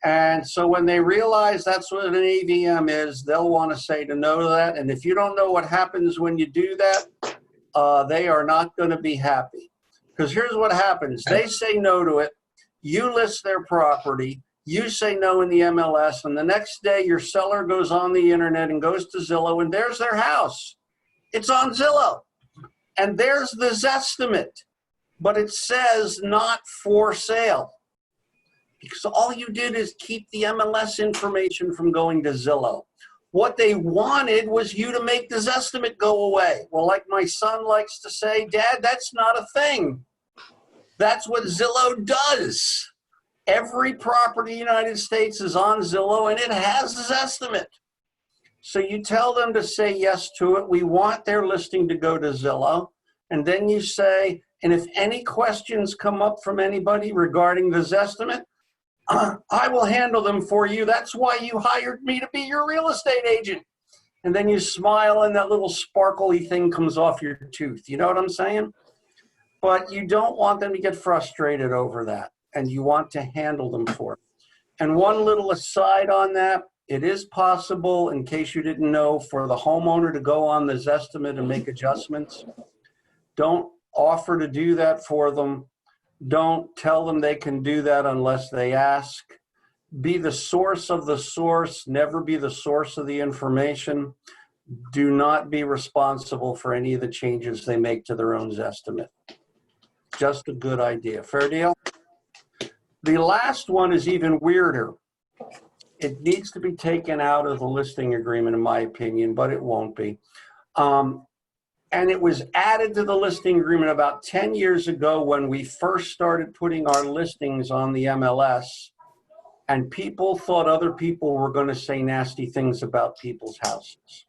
And so when they realize that's what an AVM is, they'll want to say no to that. And if you don't know what happens when you do that, they are not going to be happy. Because here's what happens. They say no to it. You list their property. You say no in the MLS. And the next day, your seller goes on the internet and goes to Zillow, and there's their house. It's on Zillow. And there's the Zestimate. But it says not for sale. Because all you did is keep the MLS information from going to Zillow. What they wanted was you to make the Zestimate go away. Well, like my son likes to say, Dad, that's not a thing. That's what Zillow does. Every property in the United States is on Zillow, and it has a Zestimate. So you tell them to say yes to it. We want their listing to go to Zillow. And then you say, and if any questions come up from anybody regarding the Zestimate, I will handle them for you. That's why you hired me to be your real estate agent. And then you smile and that little sparkly thing comes off your tooth. You know what I'm saying? But you don't want them to get frustrated over that. And you want to handle them for it. And one little aside on that, it is possible, in case you didn't know, for the homeowner to go on the Zestimate and make adjustments. Don't offer to do that for them. Don't tell them they can do that unless they ask. Be the source of the source, never be the source of the information. Do not be responsible for any of the changes they make to their own Zestimate. Just a good idea. Fair deal? The last one is even weirder. It needs to be taken out of the listing agreement, in my opinion, but it won't be. And it was added to the listing agreement about 10 years ago when we first started putting our listings on the MLS, and people thought other people were going to say nasty things about people's houses.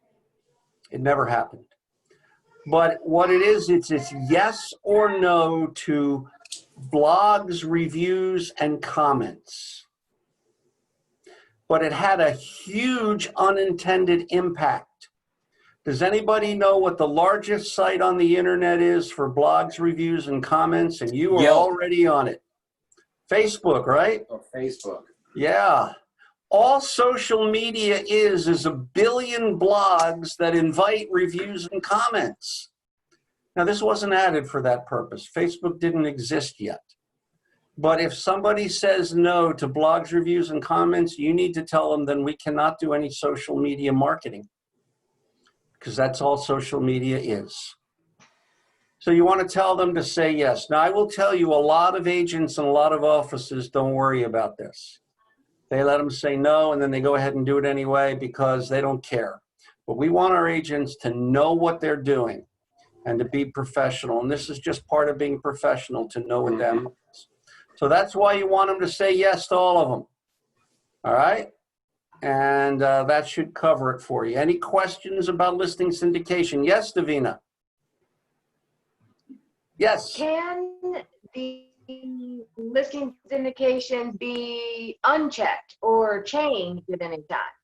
It never happened. But what it is, it's yes or no to blogs, reviews, and comments. but it had a huge unintended impact. Does anybody know what the largest site on the internet is for blogs, reviews, and comments? And you are Yelp. already on it. Facebook, right? Oh, Facebook. Yeah. All social media is a billion blogs that invite reviews and comments. Now, this wasn't added for that purpose. Facebook didn't exist yet. But if somebody says no to blogs, reviews, and comments, you need to tell them then we cannot do any social media marketing, because that's all social media is. So you want to tell them to say yes. Now, I will tell you, a lot of agents and a lot of offices don't worry about this. They let them say no, and then they go ahead and do it anyway because they don't care. But we want our agents to know what they're doing and to be professional. And this is just part of being professional, to know what that means. So that's why you want them to say yes to all of them. All right? And that should cover it for you. Any questions about listing syndication? Yes, Davina? Yes. Can the listing syndication be unchecked or changed at any time?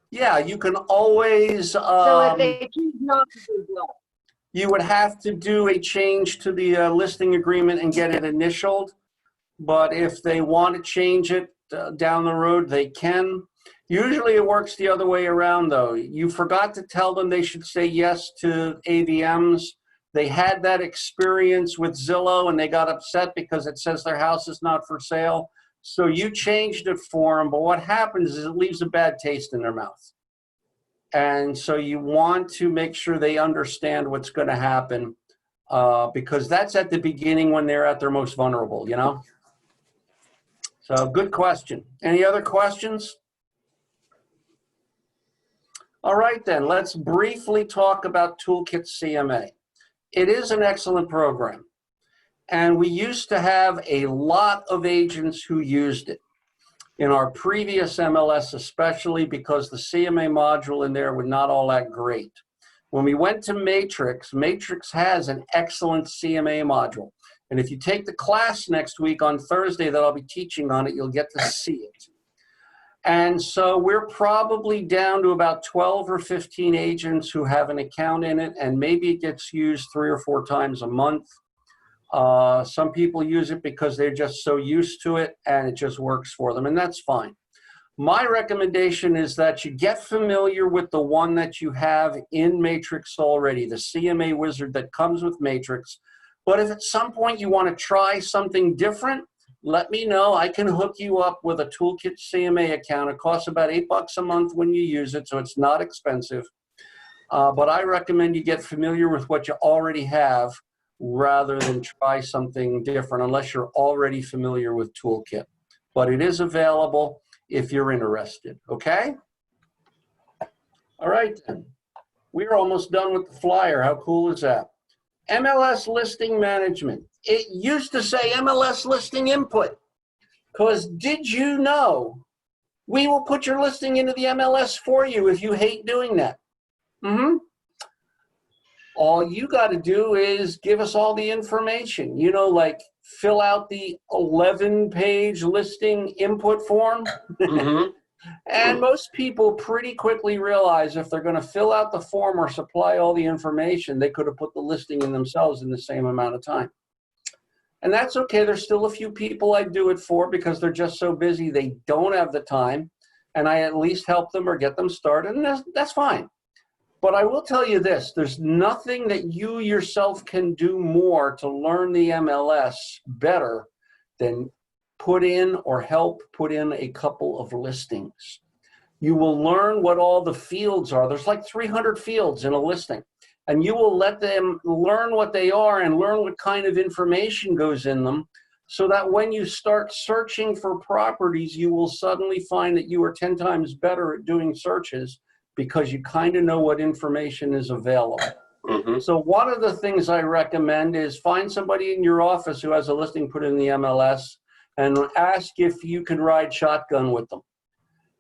Yeah, you can always, So if they choose not to do what? you would have to do a change to the listing agreement and get it initialed. But if they want to change it down the road, they can. Usually it works the other way around, though. You forgot to tell them they should say yes to AVMs. They had that experience with Zillow and they got upset because it says their house is not for sale. So you changed it for them, but what happens is it leaves a bad taste in their mouth. And so you want to make sure they understand what's going to happen, because that's at the beginning when they're at their most vulnerable, you know? So good question. Any other questions? All right, then, let's briefly talk about Toolkit CMA. It is an excellent program, and we used to have a lot of agents who used it. In our previous MLS especially, because the CMA module in there was not all that great. When we went to Matrix, Matrix has an excellent CMA module. And if you take the class next week on Thursday that I'll be teaching on it, you'll get to see it. And so we're probably down to about 12 or 15 agents who have an account in it, and maybe it gets used 3 or 4 times a month. Some people use it because they're just so used to it and it just works for them, and that's fine. My recommendation is that you get familiar with the one that you have in Matrix already, the CMA wizard that comes with Matrix. But if at some point you want to try something different, let me know. I can hook you up with a Toolkit CMA account. It costs about $8 a month when you use it, so it's not expensive. But I recommend you get familiar with what you already have rather than try something different unless you're already familiar with Toolkit. But it is available if you're interested, okay? All right, then. We're almost done with the flyer. How cool is that? MLS listing management. It used to say MLS listing input, because did you know we will put your listing into the MLS for you if you hate doing that? All you got to do is give us all the information, you know, like fill out the 11-page listing input form. And most people pretty quickly realize if they're going to fill out the form or supply all the information, they could have put the listing in themselves in the same amount of time. And that's okay. There's still a few people I do it for because they're just so busy they don't have the time. And I at least help them or get them started, and that's fine. But I will tell you this, there's nothing that you yourself can do more to learn the MLS better than put in or help put in a couple of listings. You will learn what all the fields are. There's like 300 fields in a listing. And you will let them learn what they are and learn what kind of information goes in them, so that when you start searching for properties, you will suddenly find that you are 10 times better at doing searches because you kind of know what information is available. So one of the things I recommend is find somebody in your office who has a listing put in the MLS and ask if you can ride shotgun with them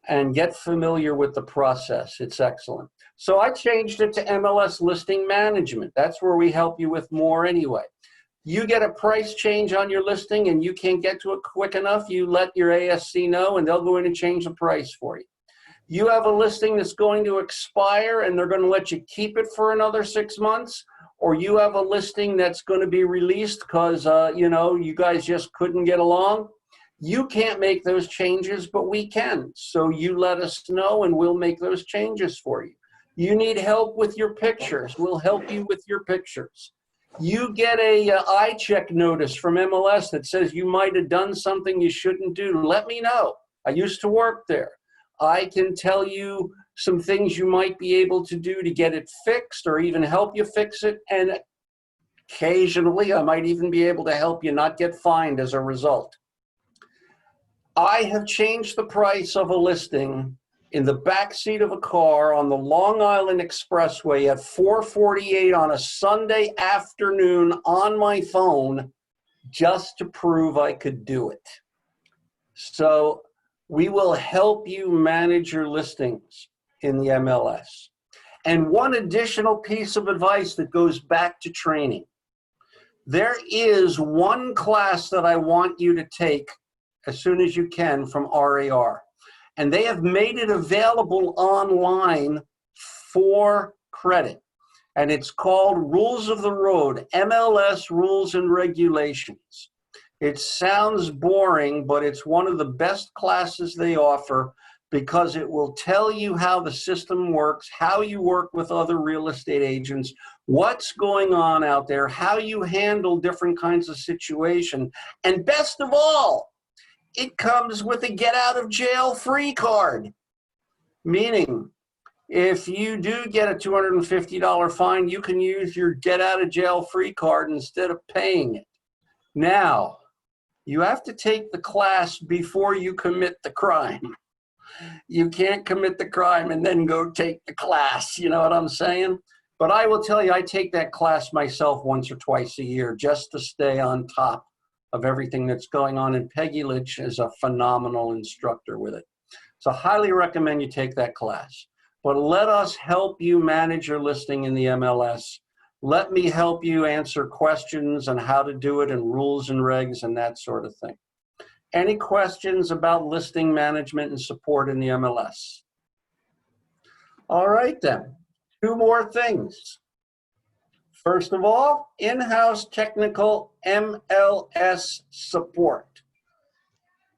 and get familiar with the process. It's excellent. So I changed it to MLS listing management. That's where we help you with more anyway. You get a price change on your listing and you can't get to it quick enough, you let your ASC know and they'll go in and change the price for you. You have a listing that's going to expire and they're going to let you keep it for another 6 months, or you have a listing that's going to be released because, you know, you guys just couldn't get along. You can't make those changes, but we can. So you let us know and we'll make those changes for you. You need help with your pictures. We'll help you with your pictures. You get a eye check notice from MLS that says you might have done something you shouldn't do. Let me know. I used to work there. I can tell you some things you might be able to do to get it fixed or even help you fix it. And occasionally, I might even be able to help you not get fined as a result. I have changed the price of a listing in the back seat of a car on the Long Island Expressway at 4:48 on a Sunday afternoon on my phone just to prove I could do it. So we will help you manage your listings in the MLS. And one additional piece of advice that goes back to training. There is one class that I want you to take as soon as you can from RAR. And they have made it available online for credit. And it's called Rules of the Road, MLS Rules and Regulations. It sounds boring, but it's one of the best classes they offer because it will tell you how the system works, how you work with other real estate agents, what's going on out there, how you handle different kinds of situations. And best of all, it comes with a get out of jail free card. Meaning, if you do get a $250 fine, you can use your get out of jail free card instead of paying it. Now, you have to take the class before you commit the crime. You can't commit the crime and then go take the class, you know what I'm saying? But I will tell you, I take that class myself once or twice a year just to stay on top of everything that's going on. And Peggy Litch is a phenomenal instructor with it. So highly recommend you take that class. But let us help you manage your listing in the MLS. Let me help you answer questions on how to do it and rules and regs and that sort of thing. Any questions about listing management and support in the MLS? All right then, 2 more things. First of all, in-house technical MLS support.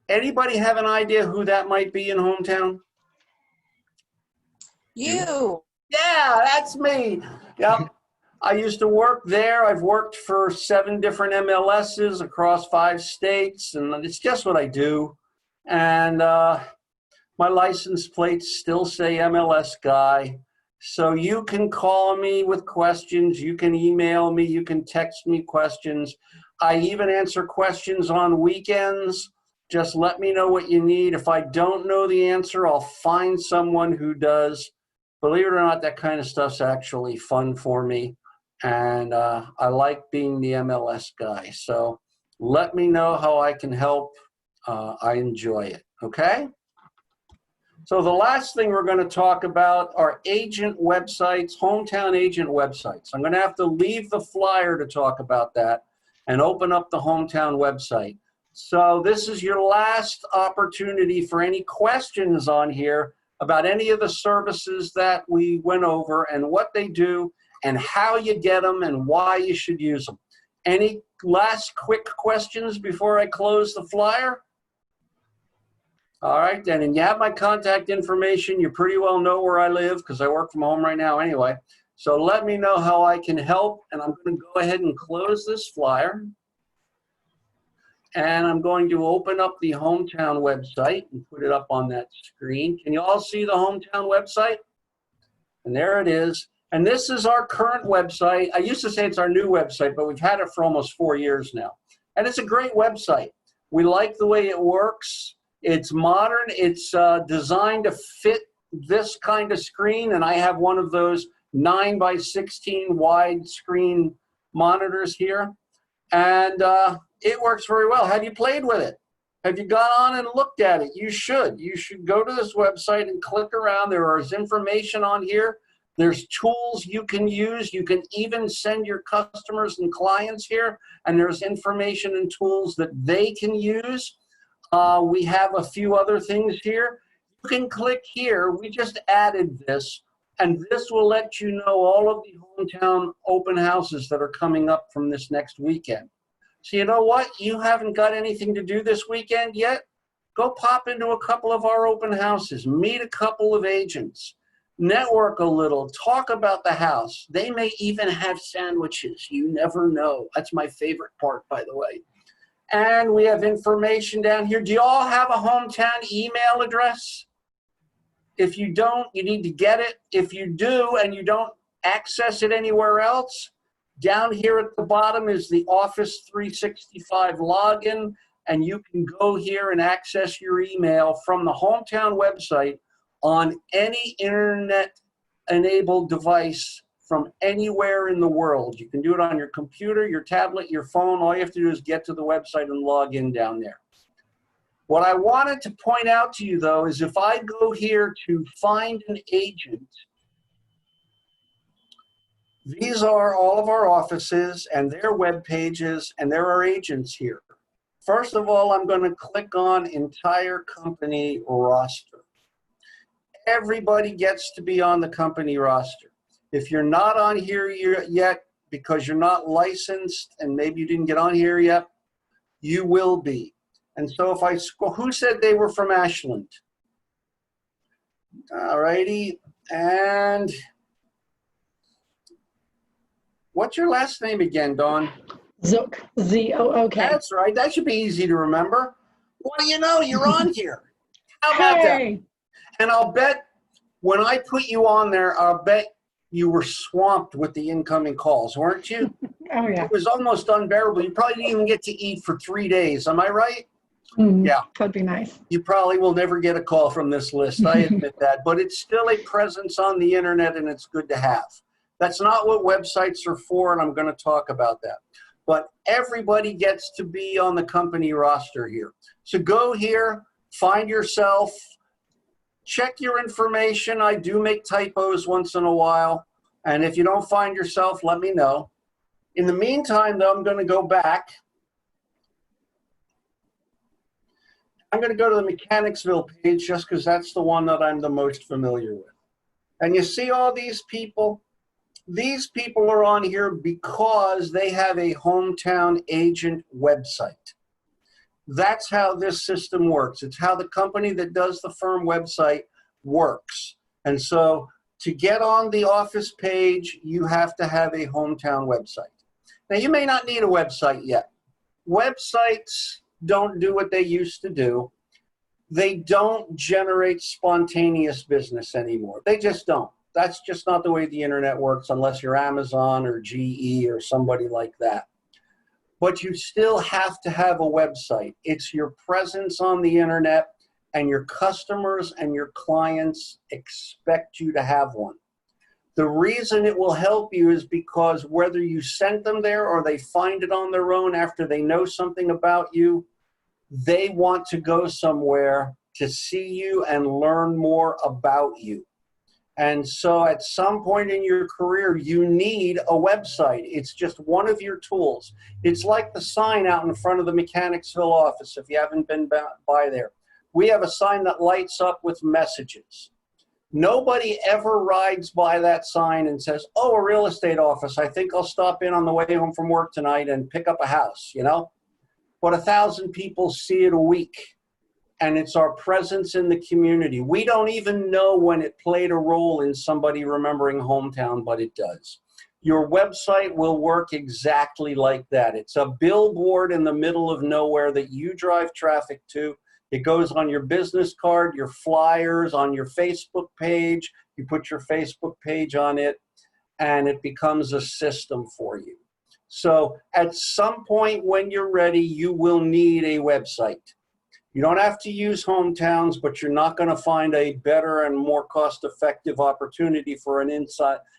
Anybody have an idea who that might be in hometown? You. Yeah, that's me. Yep. I used to work there. I've worked for 7 different MLSs across 5 states, and it's just what I do. And my license plates still say MLS Guy. So you can call me with questions, you can email me, you can text me questions. I even answer questions on weekends. Just let me know what you need. If I don't know the answer, I'll find someone who does. Believe it or not, that kind of stuff's actually fun for me. And I like being the MLS guy. So let me know how I can help. I enjoy it, okay? So the last thing we're going to talk about are agent websites, hometown agent websites. I'm going to have to leave the flyer to talk about that and open up the hometown website. So this is your last opportunity for any questions on here about any of the services that we went over and what they do and how you get them and why you should use them. Any last quick questions before I close the flyer? All right, then, and you have my contact information. You pretty well know where I live because I work from home right now anyway. So let me know how I can help, and I'm going to go ahead and close this flyer. And I'm going to open up the hometown website and put it up on that screen. Can you all see the hometown website? And there it is. And this is our current website. I used to say it's our new website, but we've had it for almost 4 years now. And it's a great website. We like the way it works. It's modern. It's designed to fit this kind of screen. And I have one of those 9:16 wide screen monitors here. And it works very well. Have you played with it? Have you gone on and looked at it? You should. You should go to this website and click around. There is information on here There's tools you can use. You can even send your customers and clients here, and there's information and tools that they can use. We have a few other things here. You can click here. We just added this, and this will let you know all of the hometown open houses that are coming up from this next weekend. So you know what? You haven't got anything to do this weekend yet? Go pop into a couple of our open houses, meet a couple of agents, network a little, talk about the house. They may even have sandwiches. You never know. That's my favorite part, by the way. And we have information down here. Do you all have a hometown email address? If you don't, you need to get it. If you do and you don't access it anywhere else, down here at the bottom is the Office 365 login, and you can go here and access your email from the hometown website on any internet-enabled device from anywhere in the world. You can do it on your computer, your tablet, your phone. All you have to do is get to the website and log in down there. What I wanted to point out to you, though, is if I go here to find an agent, these are all of our offices and their web pages, and there are agents here. First of all, I'm going to click on entire company roster. Everybody gets to be on the company roster. If you're not on here yet because you're not licensed and maybe you didn't get on here yet, you will be. And so if I scroll, who said they were from Ashland? All righty. And what's your last name again, Dawn? Zook, Z-O-O-K. That's right. That should be easy to remember. What do you know? You're on here. How about that? Hey! And I'll bet when I put you on there, I'll bet you were swamped with the incoming calls, weren't you? Oh, yeah. It was almost unbearable. You probably didn't even get to eat for 3 days. Am I right? Mm, Yeah. Could be nice. You probably will never get a call from this list. I admit that. But it's still a presence on the internet, and it's good to have. That's not what websites are for, and I'm going to talk about that. But everybody gets to be on the company roster here. So go here, find yourself, check your information. I do make typos once in a while. And if you don't find yourself, let me know. In the meantime, though, I'm going to go back. I'm going to go to the Mechanicsville page just because that's the one that I'm the most familiar with. And you see all these people? These people are on here because they have a hometown agent website. That's how this system works. It's how the company that does the firm website works. And so to get on the office page, you have to have a hometown website. Now, you may not need a website yet. Websites don't do what they used to do. They don't generate spontaneous business anymore. They just don't. That's just not the way the internet works unless you're Amazon or GE or somebody like that. But you still have to have a website. It's your presence on the internet, and your customers and your clients expect you to have one. The reason it will help you is because whether you sent them there or they find it on their own after they know something about you, they want to go somewhere to see you and learn more about you. And so at some point in your career, you need a website. It's just one of your tools. It's like the sign out in front of the Mechanicsville office, if you haven't been by there. We have a sign that lights up with messages. Nobody ever rides by that sign and says, oh, a real estate office. I think I'll stop in on the way home from work tonight and pick up a house, you know? But 1,000 people see it a week. And it's our presence in the community. We don't even know when it played a role in somebody remembering hometown, but it does. Your website will work exactly like that. It's a billboard in the middle of nowhere that you drive traffic to. It goes on your business card, your flyers, on your Facebook page. You put your Facebook page on it, and it becomes a system for you. So at some point when you're ready, you will need a website. You don't have to use hometowns, but you're not going to find a better and more cost-effective opportunity for an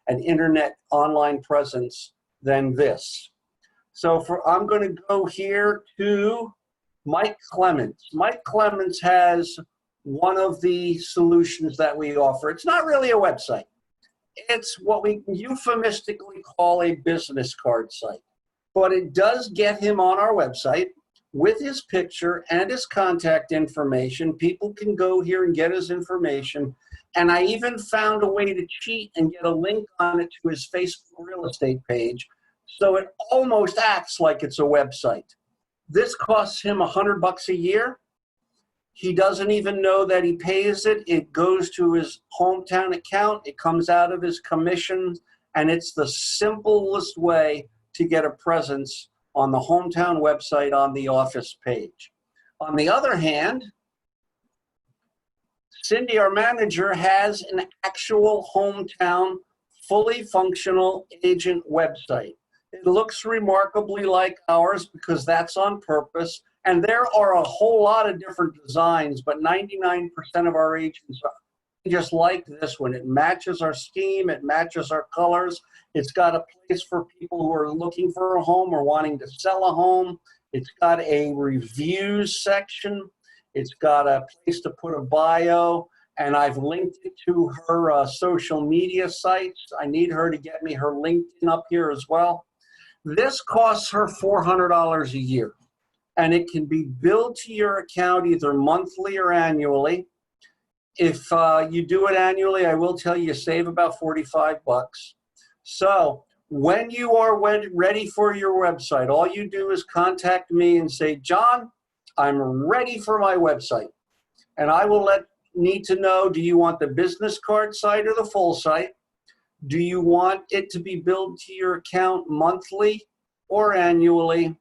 internet online presence than this. So I'm going to go here to Mike Clements. Mike Clements has one of the solutions that we offer. It's not really a website. It's what we euphemistically call a business card site. But it does get him on our website with his picture and his contact information. People can go here and get his information. And I even found a way to cheat and get a link on it to his Facebook real estate page. So it almost acts like it's a website. This costs him $100 a year. He doesn't even know that he pays it. It goes to his hometown account. It comes out of his commissions. And it's the simplest way to get a presence on the hometown website on the office page. On the other hand, Cindy, our manager, has an actual hometown, fully functional agent website. It looks remarkably like ours because that's on purpose. And there are a whole lot of different designs, but 99% of our agents are just like this one. It matches our scheme, it matches our colors. It's got a place for people who are looking for a home or wanting to sell a home. It's got a reviews section. It's got a place to put a bio, and I've linked it to her social media sites. I need her to get me her LinkedIn up here as well. This costs her $400 a year, and it can be billed to your account either monthly or annually. If you do it annually, I will tell you save about $45. So when you are ready for your website, all you do is contact me and say, John, I'm ready for my website. And I will need to know, do you want the business card site or the full site? Do you want it to be billed to your account monthly or annually?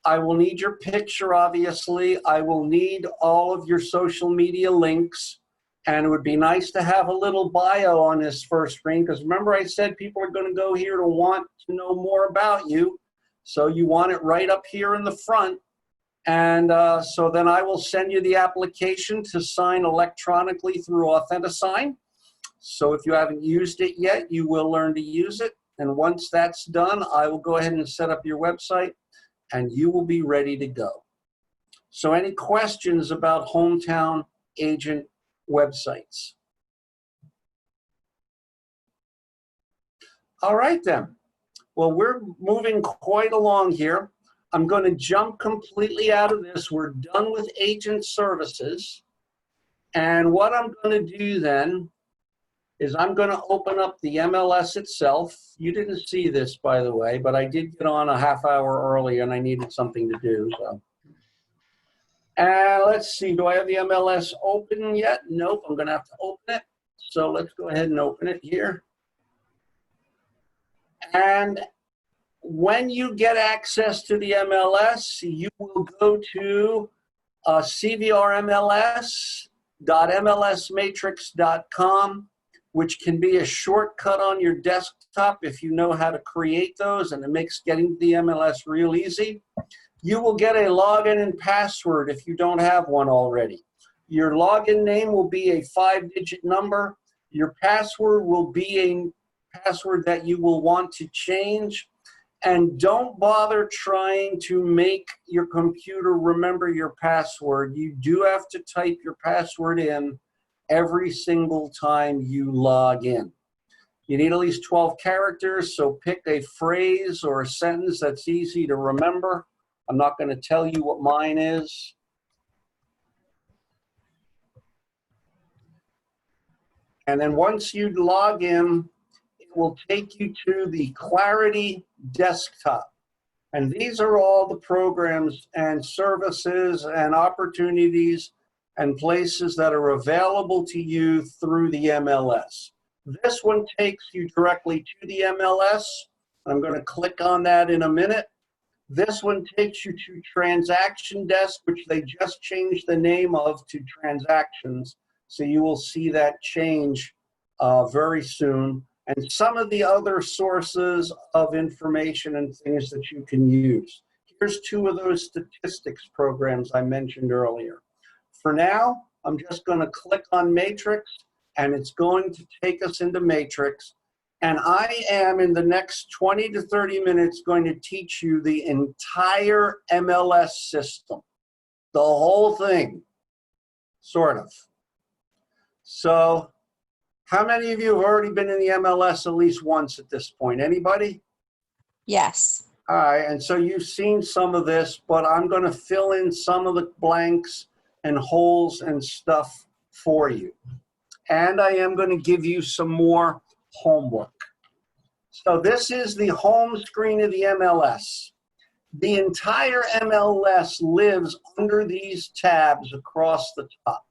I will need your picture, obviously. I will need all of your social media links. And it would be nice to have a little bio on this first screen, because remember I said people are going to go here to want to know more about you. So you want it right up here in the front. And so then I will send you the application to sign electronically through AuthentiSign. So if you haven't used it yet, you will learn to use it. And once that's done, I will go ahead and set up your website, and you will be ready to go. So any questions about hometown agent websites? All right then. Well, we're moving quite along here. I'm going to jump completely out of this. We're done with agent services. And what I'm going to do then is I'm going to open up the MLS itself. You didn't see this, by the way, but I did get on a half hour early and I needed something to do. So. And let's see, do I have the MLS open yet? Nope, I'm going to have to open it. So let's go ahead and open it here. And when you get access to the MLS, you will go to cvrmls.mlsmatrix.com, which can be a shortcut on your desktop if you know how to create those, and it makes getting to the MLS real easy. You will get a login and password if you don't have one already. Your login name will be a 5-digit number. Your password will be a password that you will want to change. And don't bother trying to make your computer remember your password. You do have to type your password in every single time you log in. You need at least 12 characters, so pick a phrase or a sentence that's easy to remember. I'm not going to tell you what mine is. And then once you log in, it will take you to the Clarity desktop. And these are all the programs and services and opportunities and places that are available to you through the MLS. This one takes you directly to the MLS. I'm going to click on that in a minute. This one takes you to Transaction Desk, which they just changed the name of to Transactions. So you will see that change very soon. And some of the other sources of information and things that you can use. Here's two of those statistics programs I mentioned earlier. For now, I'm just going to click on Matrix, and it's going to take us into Matrix. And I am, in the next 20 to 30 minutes, going to teach you the entire MLS system. The whole thing, sort of. So How many of you have already been in the MLS at least once at this point? Anybody? Yes. All right, and so you've seen some of this, but I'm going to fill in some of the blanks and holes and stuff for you. And I am going to give you some more homework. So this is the home screen of the MLS. The entire MLS lives under these tabs across the top.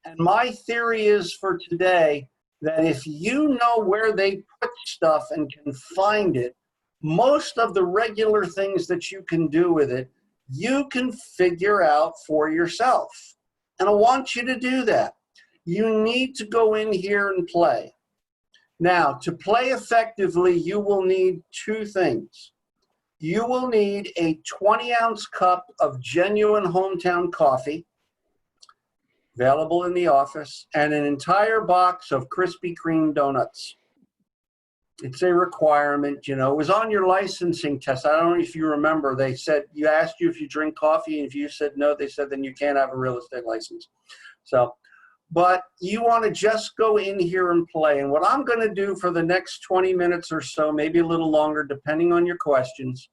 And my theory is for today that if you know where they put stuff and can find it, most of the regular things that you can do with it, you can figure out for yourself. And I want you to do that. You need to go in here and play. Now, to play effectively, you will need two things. You will need a 20-ounce cup of genuine hometown coffee, available in the office, and an entire box of Krispy Kreme donuts. It's a requirement, you know. It was on your licensing test. I don't know if you remember. They said, you asked you if you drink coffee, and if you said no, they said then you can't have a real estate license. So, but you want to just go in here and play. And what I'm going to do for the next 20 minutes or so, maybe a little longer, depending on your questions,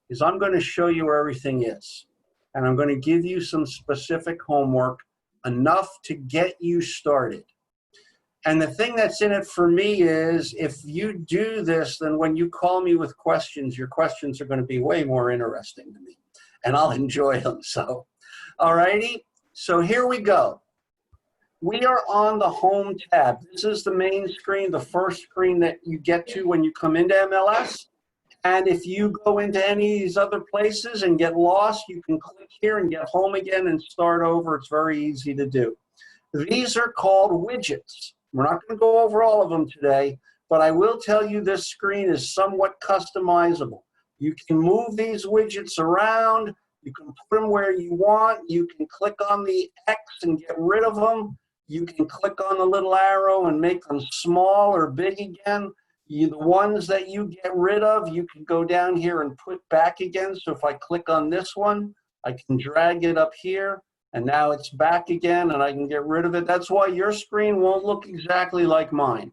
is I'm going to show you where everything is. And I'm going to give you some specific homework, enough to get you started. And the thing that's in it for me is if you do this, then when you call me with questions, your questions are going to be way more interesting to me. And I'll enjoy them. So, all righty. So here we go. We are on the home tab. This is the main screen, the first screen that you get to when you come into MLS. And if you go into any of these other places and get lost, you can click here and get home again and start over. It's very easy to do. These are called widgets. We're not going to go over all of them today, but I will tell you this screen is somewhat customizable. You can move these widgets around. You can put them where you want. You can click on the X and get rid of them. You can click on the little arrow and make them small or big again. The ones that you get rid of, you can go down here and put back again. So if I click on this one, I can drag it up here, and now it's back again, and I can get rid of it. That's why your screen won't look exactly like mine.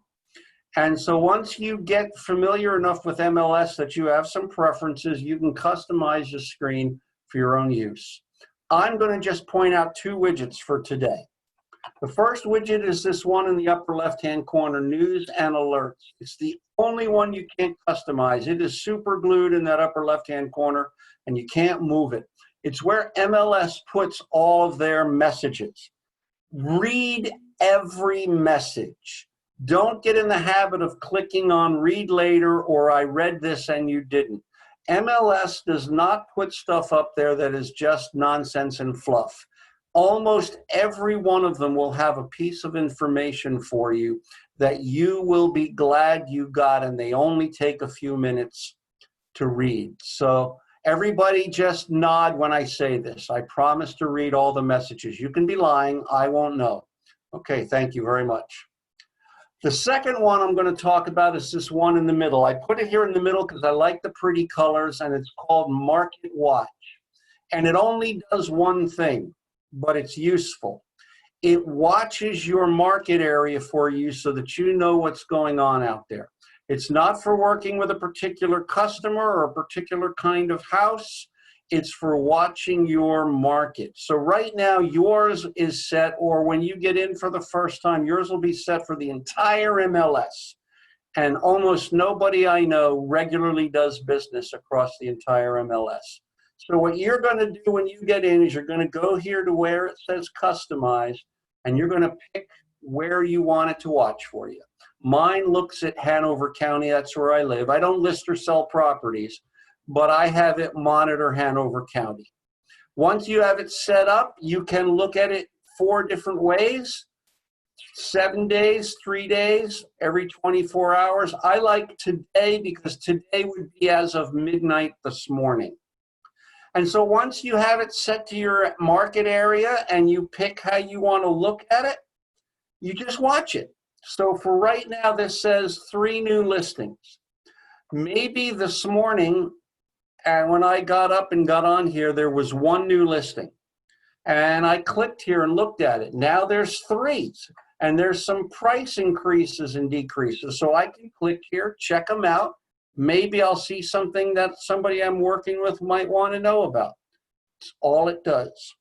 And so once you get familiar enough with MLS that you have some preferences, you can customize your screen for your own use. I'm going to just point out two widgets for today. The first widget is this one in the upper left-hand corner, News and Alerts. It's the only one you can't customize. It is super glued in that upper left-hand corner, and you can't move it. It's where MLS puts all of their messages. Read every message. Don't get in the habit of clicking on read later or I read this and you didn't. MLS does not put stuff up there that is just nonsense and fluff. Almost every one of them will have a piece of information for you that you will be glad you got, and they only take a few minutes to read. So everybody just nod when I say this. I promise to read all the messages. You can be lying. I won't know. Okay, thank you very much. The second one I'm going to talk about is this one in the middle. I put it here in the middle because I like the pretty colors, and it's called Market Watch. And it only does one thing, but it's useful. It watches your market area for you so that you know what's going on out there. It's not for working with a particular customer or a particular kind of house. It's for watching your market. So right now, yours is set, or when you get in for the first time, yours will be set for the entire MLS. And almost nobody I know regularly does business across the entire MLS. So what you're going to do when you get in is you're going to go here to where it says customize, and you're going to pick where you want it to watch for you. Mine looks at Hanover County. That's where I live. I don't list or sell properties, but I have it monitor Hanover County. Once you have it set up, you can look at it 4 different ways: 7 days, 3 days, every 24 hours. I like today because today would be as of midnight this morning. And so once you have it set to your market area and you pick how you want to look at it, you just watch it. So for right now, this says 3 new listings. Maybe this morning, and when I got up and got on here, there was 1 new listing. And I clicked here and looked at it. Now there's 3. And there's some price increases and decreases. So I can click here, check them out. Maybe I'll see something that somebody I'm working with might want to know about. That's all it does.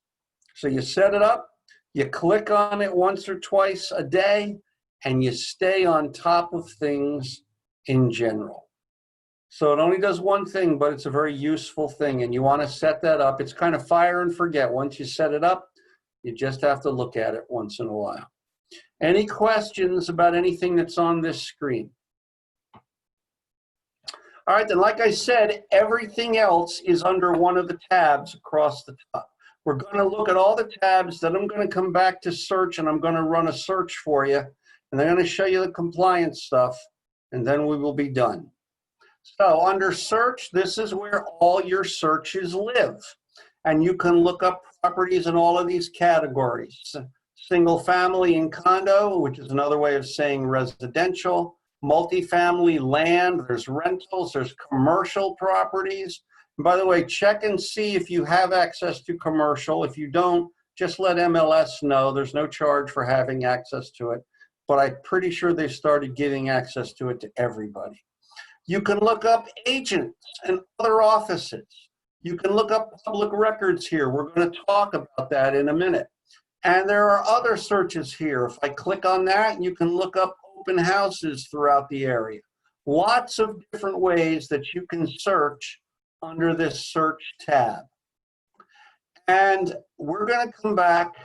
So you set it up, you click on it once or twice a day, and you stay on top of things in general. So it only does one thing, but it's a very useful thing, and you want to set that up. It's kind of fire and forget. Once you set it up, you just have to look at it once in a while. Any questions about anything that's on this screen? All right, then like I said, everything else is under one of the tabs across the top. We're going to look at all the tabs, then I'm going to come back to search, and I'm going to run a search for you, and I'm going to show you the compliance stuff, and then we will be done. So under search, this is where all your searches live. And you can look up properties in all of these categories. Single family and condo, which is another way of saying residential, multifamily land, there's rentals, there's commercial properties. And by the way, check and see if you have access to commercial. If you don't, just let MLS know. There's no charge for having access to it. But I'm pretty sure they started giving access to it to everybody. You can look up agents and other offices. You can look up public records here. We're going to talk about that in a minute. And there are other searches here. If I click on that, you can look up open houses throughout the area. Lots of different ways that you can search under this search tab. And we're going to come back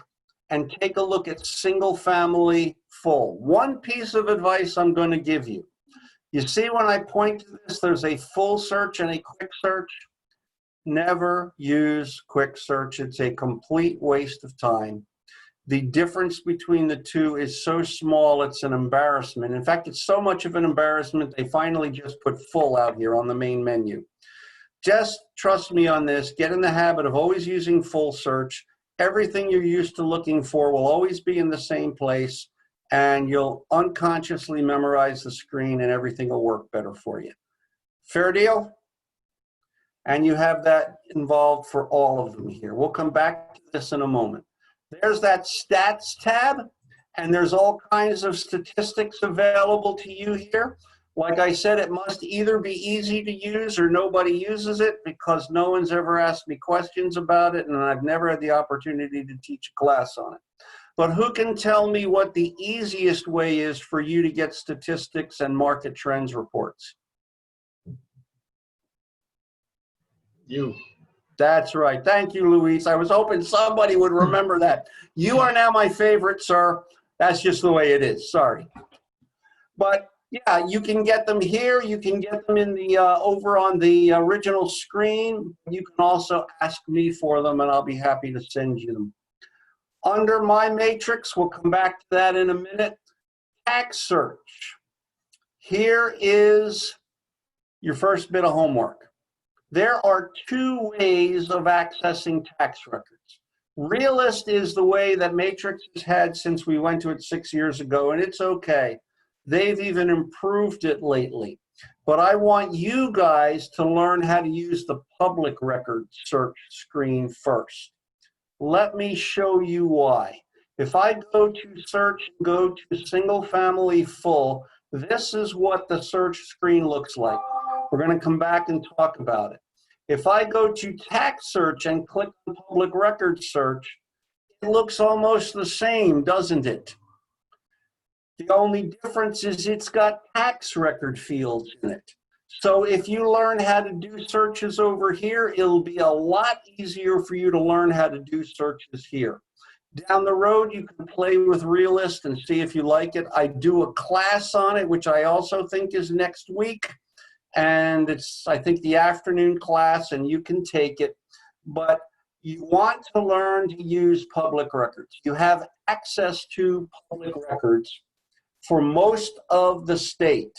and take a look at single family full. One piece of advice I'm going to give you. You see when I point to this, there's a full search and a quick search. Never use quick search. It's a complete waste of time. The difference between the two is so small, it's an embarrassment. In fact, it's so much of an embarrassment, they finally just put full out here on the main menu. Just trust me on this. Get in the habit of always using full search. Everything you're used to looking for will always be in the same place, and you'll unconsciously memorize the screen and everything will work better for you. Fair deal? And you have that involved for all of them here. We'll come back to this in a moment. There's that stats tab, and there's all kinds of statistics available to you here. Like I said, it must either be easy to use or nobody uses it because no one's ever asked me questions about it, and I've never had the opportunity to teach a class on it. But who can tell me what the easiest way is for you to get statistics and market trends reports? You. That's right. Thank you, Luis. I was hoping somebody would remember that. You are now my favorite, sir. That's just the way it is. Sorry. But yeah, you can get them here. You can get them in the over on the original screen. You can also ask me for them, and I'll be happy to send you them. Under my matrix, we'll come back to that in a minute. Tax search. Here is your first bit of homework. There are two ways of accessing tax records. Realist is the way that Matrix has had since we went to it 6 years ago, and it's okay. They've even improved it lately. But I want you guys to learn how to use the public record search screen first. Let me show you why. If I go to search and go to single family full, this is what the search screen looks like. We're going to come back and talk about it. If I go to tax search and click on public record search, it looks almost the same, doesn't it? The only difference is it's got tax record fields in it. So if you learn how to do searches over here, it'll be a lot easier for you to learn how to do searches here. Down the road, you can play with Realist and see if you like it. I do a class on it, which I also think is next week. And it's, I think, the afternoon class, and you can take it. But you want to learn to use public records. You have access to public records for most of the state.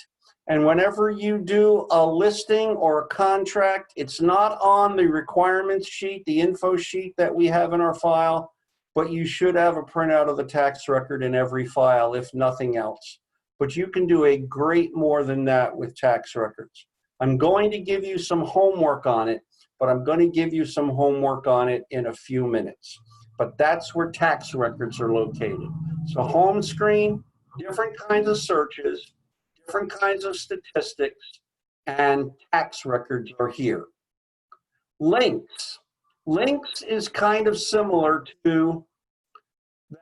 And whenever you do a listing or a contract, it's not on the requirements sheet, the info sheet that we have in our file, but you should have a printout of the tax record in every file, if nothing else. But you can do a great more than that with tax records. I'm going to give you some homework on it, but I'm going to give you some homework on it in a few minutes. but that's where tax records are located. So home screen, different kinds of searches, different kinds of statistics, and tax records are here. Links. Links is kind of similar to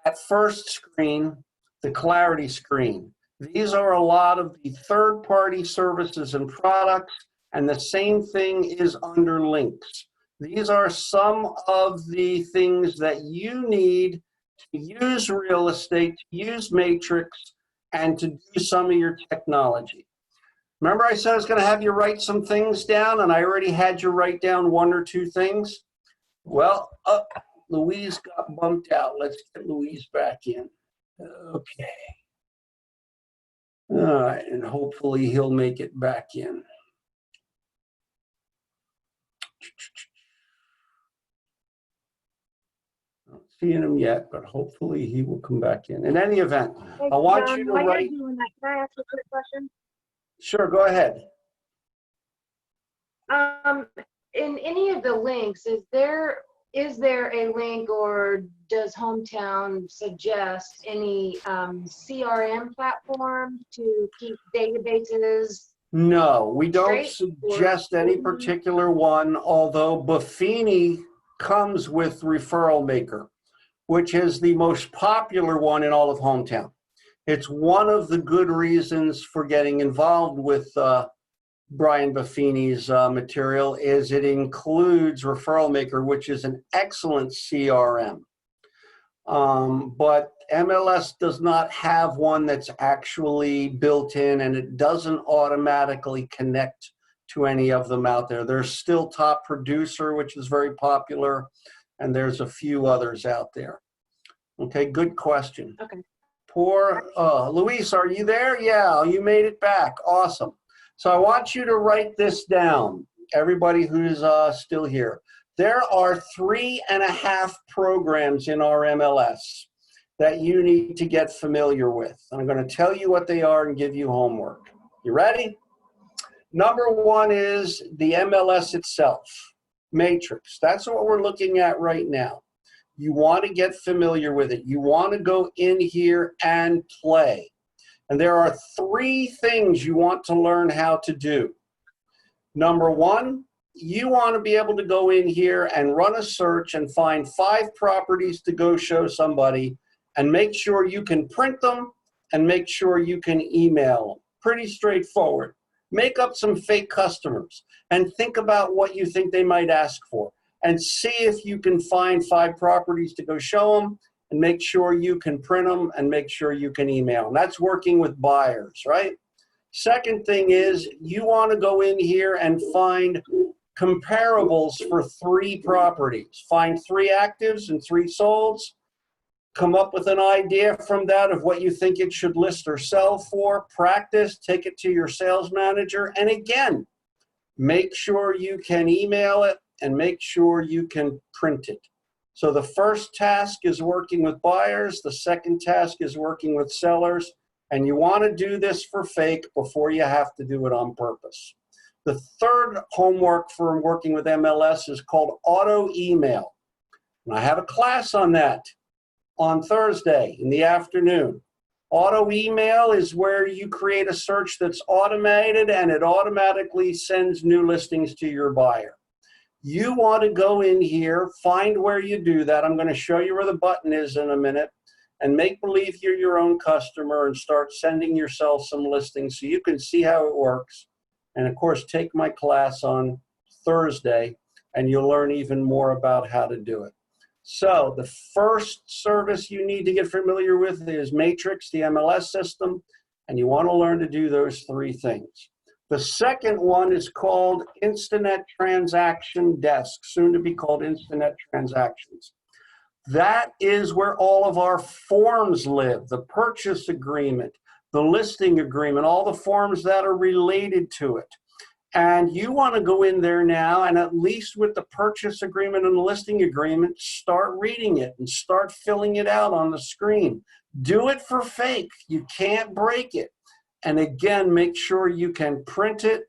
that first screen, the clarity screen. These are a lot of the third-party services and products, and the same thing is under links. These are some of the things that you need to use real estate, to use Matrix, and to do some of your technology. Remember I said I was going to have you write some things down, and I already had you write down one or two things? Well, Louise got bumped out. Let's get Louise back in. Okay. All right, and hopefully he'll make it back in. Not seeing him yet, but hopefully he will come back in. In any event, Hey, I want John, you to while write. you're doing that, can I ask a quick question? Sure, go ahead. In any of the links, is there a link, or does Hometown suggest any CRM platform to keep databases? No, we don't Straight suggest any particular one, although Buffini comes with Referral Maker, which is the most popular one in all of Hometown. It's one of the good reasons for getting involved with Brian Buffini's material is it includes Referral Maker, which is an excellent CRM. But MLS does not have one that's actually built in, and it doesn't automatically connect to any of them out there. There's still Top Producer, which is very popular, and there's a few others out there. Okay, good question. Okay. Poor Luis, are you there? Yeah, you made it back. Awesome. So I want you to write this down, everybody who's still here. There are 3.5 programs in our MLS that you need to get familiar with. I'm going to tell you what they are and give you homework. You ready? Number one is the MLS itself, Matrix. That's what we're looking at right now. You want to get familiar with it. You want to go in here and play. And there are 3 things you want to learn how to do. Number one, you want to be able to go in here and run a search and find 5 properties to go show somebody and make sure you can print them and make sure you can email them. Pretty straightforward. Make up some fake customers and think about what you think they might ask for and see if you can find 5 properties to go show them and make sure you can print them and make sure you can email them. That's working with buyers, right? Second thing is you want to go in here and find comparables for 3 properties. Find 3 actives and 3 solds. Come up with an idea from that of what you think it should list or sell for. Practice, take it to your sales manager. And again, make sure you can email it and make sure you can print it. So the first task is working with buyers. The second task is working with sellers. And you want to do this for fake before you have to do it on purpose. The third homework for working with MLS is called auto email. And I have a class on that on Thursday in the afternoon. Auto email is where you create a search that's automated and it automatically sends new listings to your buyer. You want to go in here, find where you do that. I'm going to show you where the button is in a minute, and make believe you're your own customer and start sending yourself some listings so you can see how it works. And of course, take my class on Thursday and you'll learn even more about how to do it. So the first service you need to get familiar with is Matrix, the MLS system, and you want to learn to do those 3 things. The second one is called Instinet Transaction Desk, soon to be called Instinet Transactions. That is where all of our forms live, the purchase agreement, the listing agreement, all the forms that are related to it. And you want to go in there now and at least with the purchase agreement and the listing agreement, start reading it and start filling it out on the screen. Do it for fake. You can't break it. And again, make sure you can print it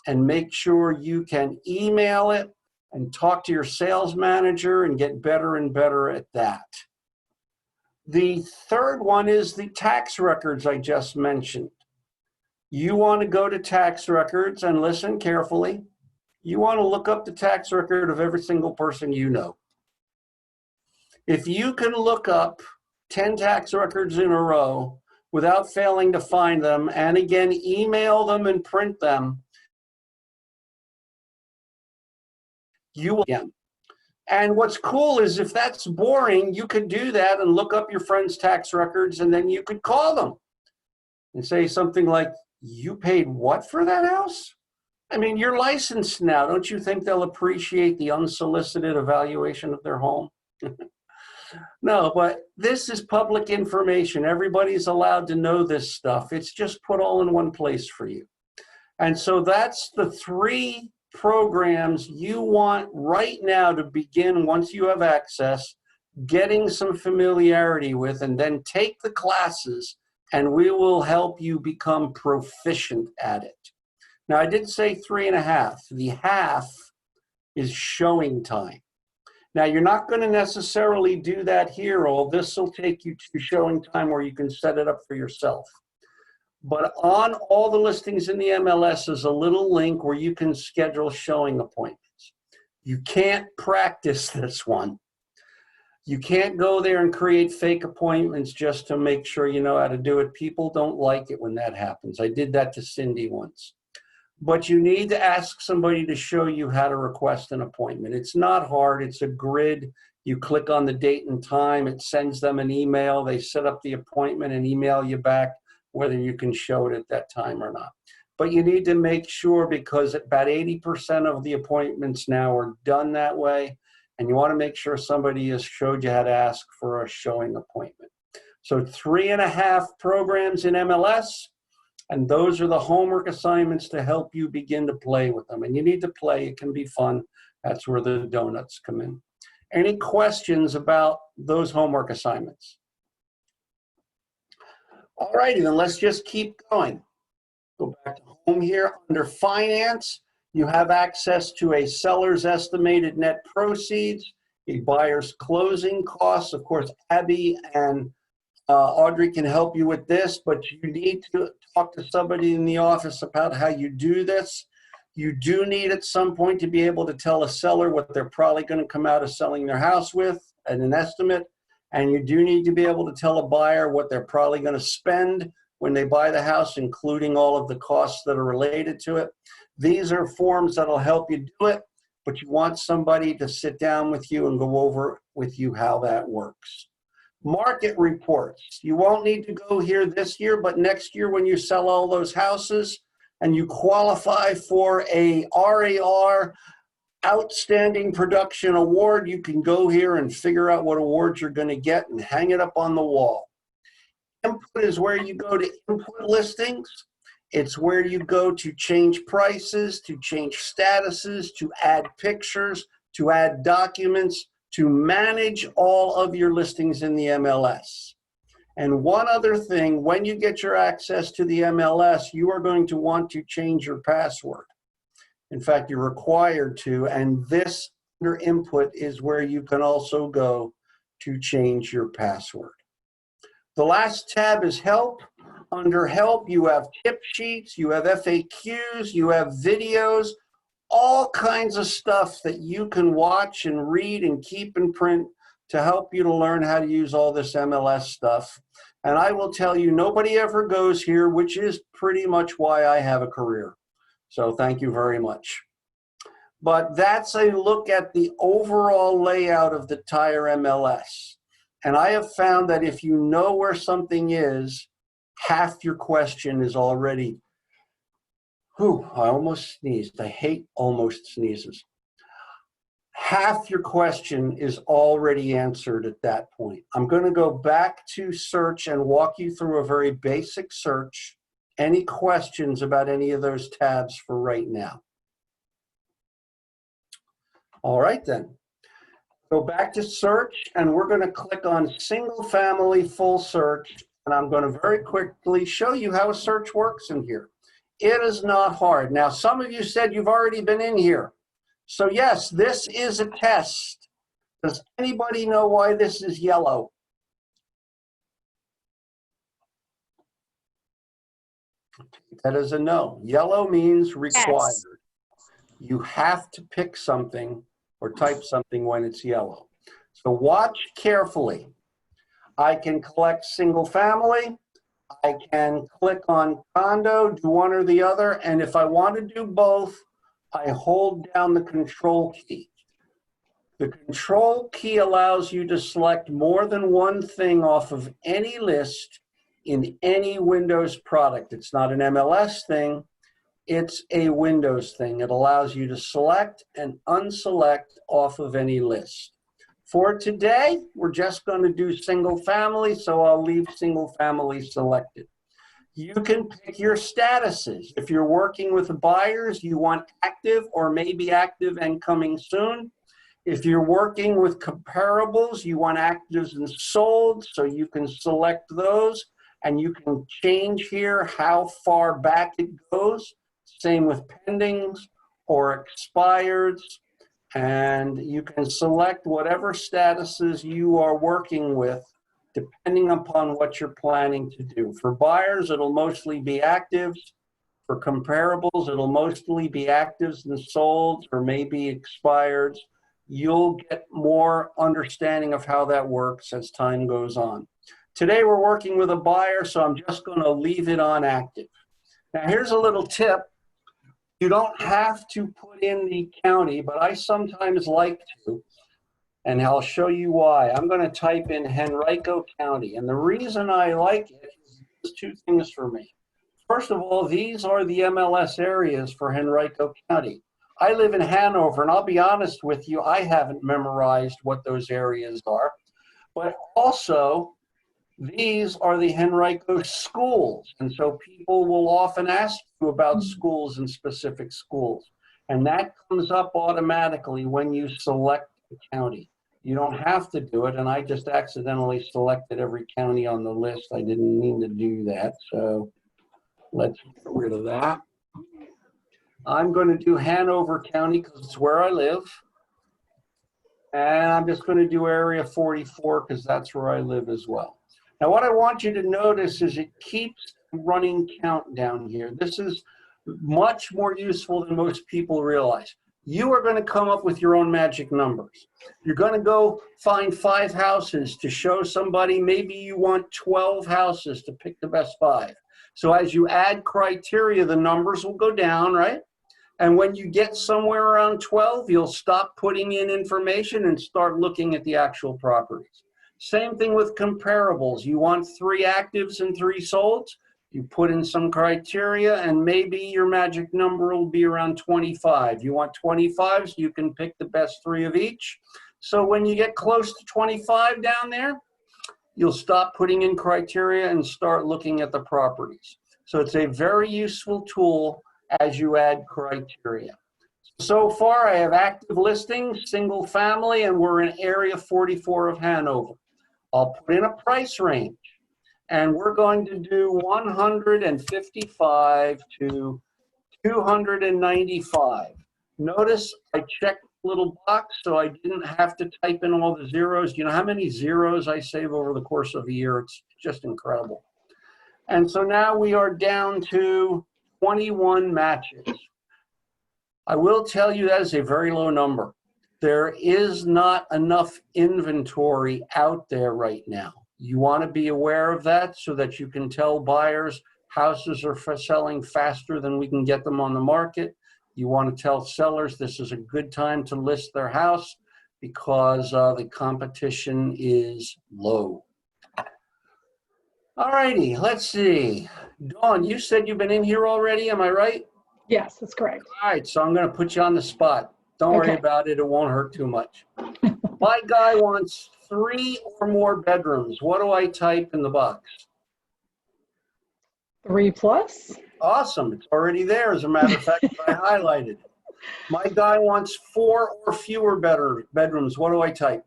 and make sure you can email it and talk to your sales manager and get better and better at that. The third one is the tax records I just mentioned. You want to go to tax records and listen carefully. You want to look up the tax record of every single person you know. If you can look up 10 tax records in a row without failing to find them, and again, email them and print them, you will again. And what's cool is if that's boring, you could do that and look up your friend's tax records, and then you could call them and say something like, "You paid what for that house?" I mean, you're licensed now. Don't you think they'll appreciate the unsolicited evaluation of their home? No, but this is public information. Everybody's allowed to know this stuff. It's just put all in one place for you. And so that's the 3 programs you want right now to begin once you have access, getting some familiarity with, and then take the classes, and we will help you become proficient at it. Now, I did say 3.5. The half is showing time. Now, you're not going to necessarily do that here. All this will take you to showing time where you can set it up for yourself. But on all the listings in the MLS is a little link where you can schedule showing appointments. You can't practice this one. You can't go there and create fake appointments just to make sure you know how to do it. People don't like it when that happens. I did that to Cindy once. But you need to ask somebody to show you how to request an appointment. It's not hard. It's a grid. You click on the date and time. It sends them an email. They set up the appointment and email you back whether you can show it at that time or not. But you need to make sure, because about 80% of the appointments now are done that way, and you want to make sure somebody has showed you how to ask for a showing appointment. So 3.5 programs in MLS, and those are the homework assignments to help you begin to play with them. And you need to play. It can be fun. That's where the donuts come in. Any questions about those homework assignments? All righty, then let's just keep going. Go back to home here. Under finance, you have access to a seller's estimated net proceeds, a buyer's closing costs. Of course, Abby and Audrey can help you with this, but you need to talk to somebody in the office about how you do this. You do need at some point to be able to tell a seller what they're probably going to come out of selling their house with at an estimate. And you do need to be able to tell a buyer what they're probably going to spend when they buy the house, including all of the costs that are related to it. These are forms that'll help you do it, but you want somebody to sit down with you and go over with you how that works. Market reports. You won't need to go here this year, but next year when you sell all those houses and you qualify for a RAR Outstanding Production Award, you can go here and figure out what awards you're going to get and hang it up on the wall. Input is where you go to input listings. It's where you go to change prices, to change statuses, to add pictures, to add documents, to manage all of your listings in the MLS. And one other thing, when you get your access to the MLS, you are going to want to change your password. In fact, you're required to, and this under input is where you can also go to change your password. The last tab is help. Under help, you have tip sheets, you have FAQs, you have videos, all kinds of stuff that you can watch and read and keep and print to help you to learn how to use all this MLS stuff. And I will tell you, nobody ever goes here, which is pretty much why I have a career. So thank you very much. But that's a look at the overall layout of the entire MLS. And I have found that if you know where something is, half your question is already, whew, I almost sneezed. I hate almost sneezes. Half your question is already answered at that point. I'm going to go back to search and walk you through a very basic search. Any questions about any of those tabs for right now? All right then. Go back to search and we're going to click on single family full search, and I'm going to very quickly show you how a search works in here. It is not hard. Now, some of you said you've already been in here. So yes, this is a test. Does anybody know why this is yellow? That is a no. Yellow means required. Yes. You have to pick something or type something when it's yellow. So watch carefully. I can collect single family. I can click on condo, do one or the other. And if I want to do both, I hold down the control key. The control key allows you to select more than one thing off of any list in any Windows product. It's not an MLS thing. It's a Windows thing. It allows you to select and unselect off of any list. For today, we're just going to do single family, so I'll leave single family selected. You can pick your statuses. If you're working with buyers, you want active or maybe active and coming soon. If you're working with comparables, you want actives and sold, so you can select those, and you can change here how far back it goes. Same with pendings or expireds, and you can select whatever statuses you are working with depending upon what you're planning to do. For buyers, it'll mostly be actives. For comparables, it'll mostly be actives and solds or maybe expireds. You'll get more understanding of how that works as time goes on. Today we're working with a buyer, so I'm just going to leave it on active. Now here's a little tip. You don't have to put in the county, but I sometimes like to, and I'll show you why. I'm going to type in Henrico County, and the reason I like it is two things for me. First of all, these are the MLS areas for Henrico County. I live in Hanover, and I'll be honest with you, I haven't memorized what those areas are. But also, these are the Henrico schools. And so people will often ask you about schools and specific schools. And that comes up automatically when you select the county. You don't have to do it, and I just accidentally selected every county on the list. I didn't mean to do that, so let's get rid of that. I'm going to do Hanover County because it's where I live. And I'm just going to do area 44 because that's where I live as well. Now, what I want you to notice is it keeps running countdown here. This is much more useful than most people realize. You are going to come up with your own magic numbers. You're going to go find 5 houses to show somebody. Maybe you want 12 houses to pick the best 5. So as you add criteria, the numbers will go down, right? And when you get somewhere around 12, you'll stop putting in information and start looking at the actual properties. Same thing with comparables. You want 3 actives and 3 solds. You put in some criteria, and maybe your magic number will be around 25. You want 25, so you can pick the best 3 of each. So when you get close to 25 down there, you'll stop putting in criteria and start looking at the properties. So it's a very useful tool as you add criteria. So far, I have active listings, single family, and we're in area 44 of Hanover. I'll put in a price range, and we're going to do 155 to 295. Notice I checked the little box so I didn't have to type in all the zeros. You know how many zeros I save over the course of a year? It's just incredible. And so now we are down to 21 matches. I will tell you that is a very low number. There is not enough inventory out there right now. You want to be aware of that so that you can tell buyers houses are selling faster than we can get them on the market. You want to tell sellers this is a good time to list their house because the competition is low. All righty, let's see. Dawn, you said you've been in here already, am I right? Yes, that's correct. All right, so I'm going to put you on the spot. Don't worry Okay. about it. It won't hurt too much. My guy wants 3 or more bedrooms. What do I type in the box? 3+. Awesome. It's already there. As a matter of fact, I highlighted it. My guy wants 4 or fewer bedrooms. What do I type?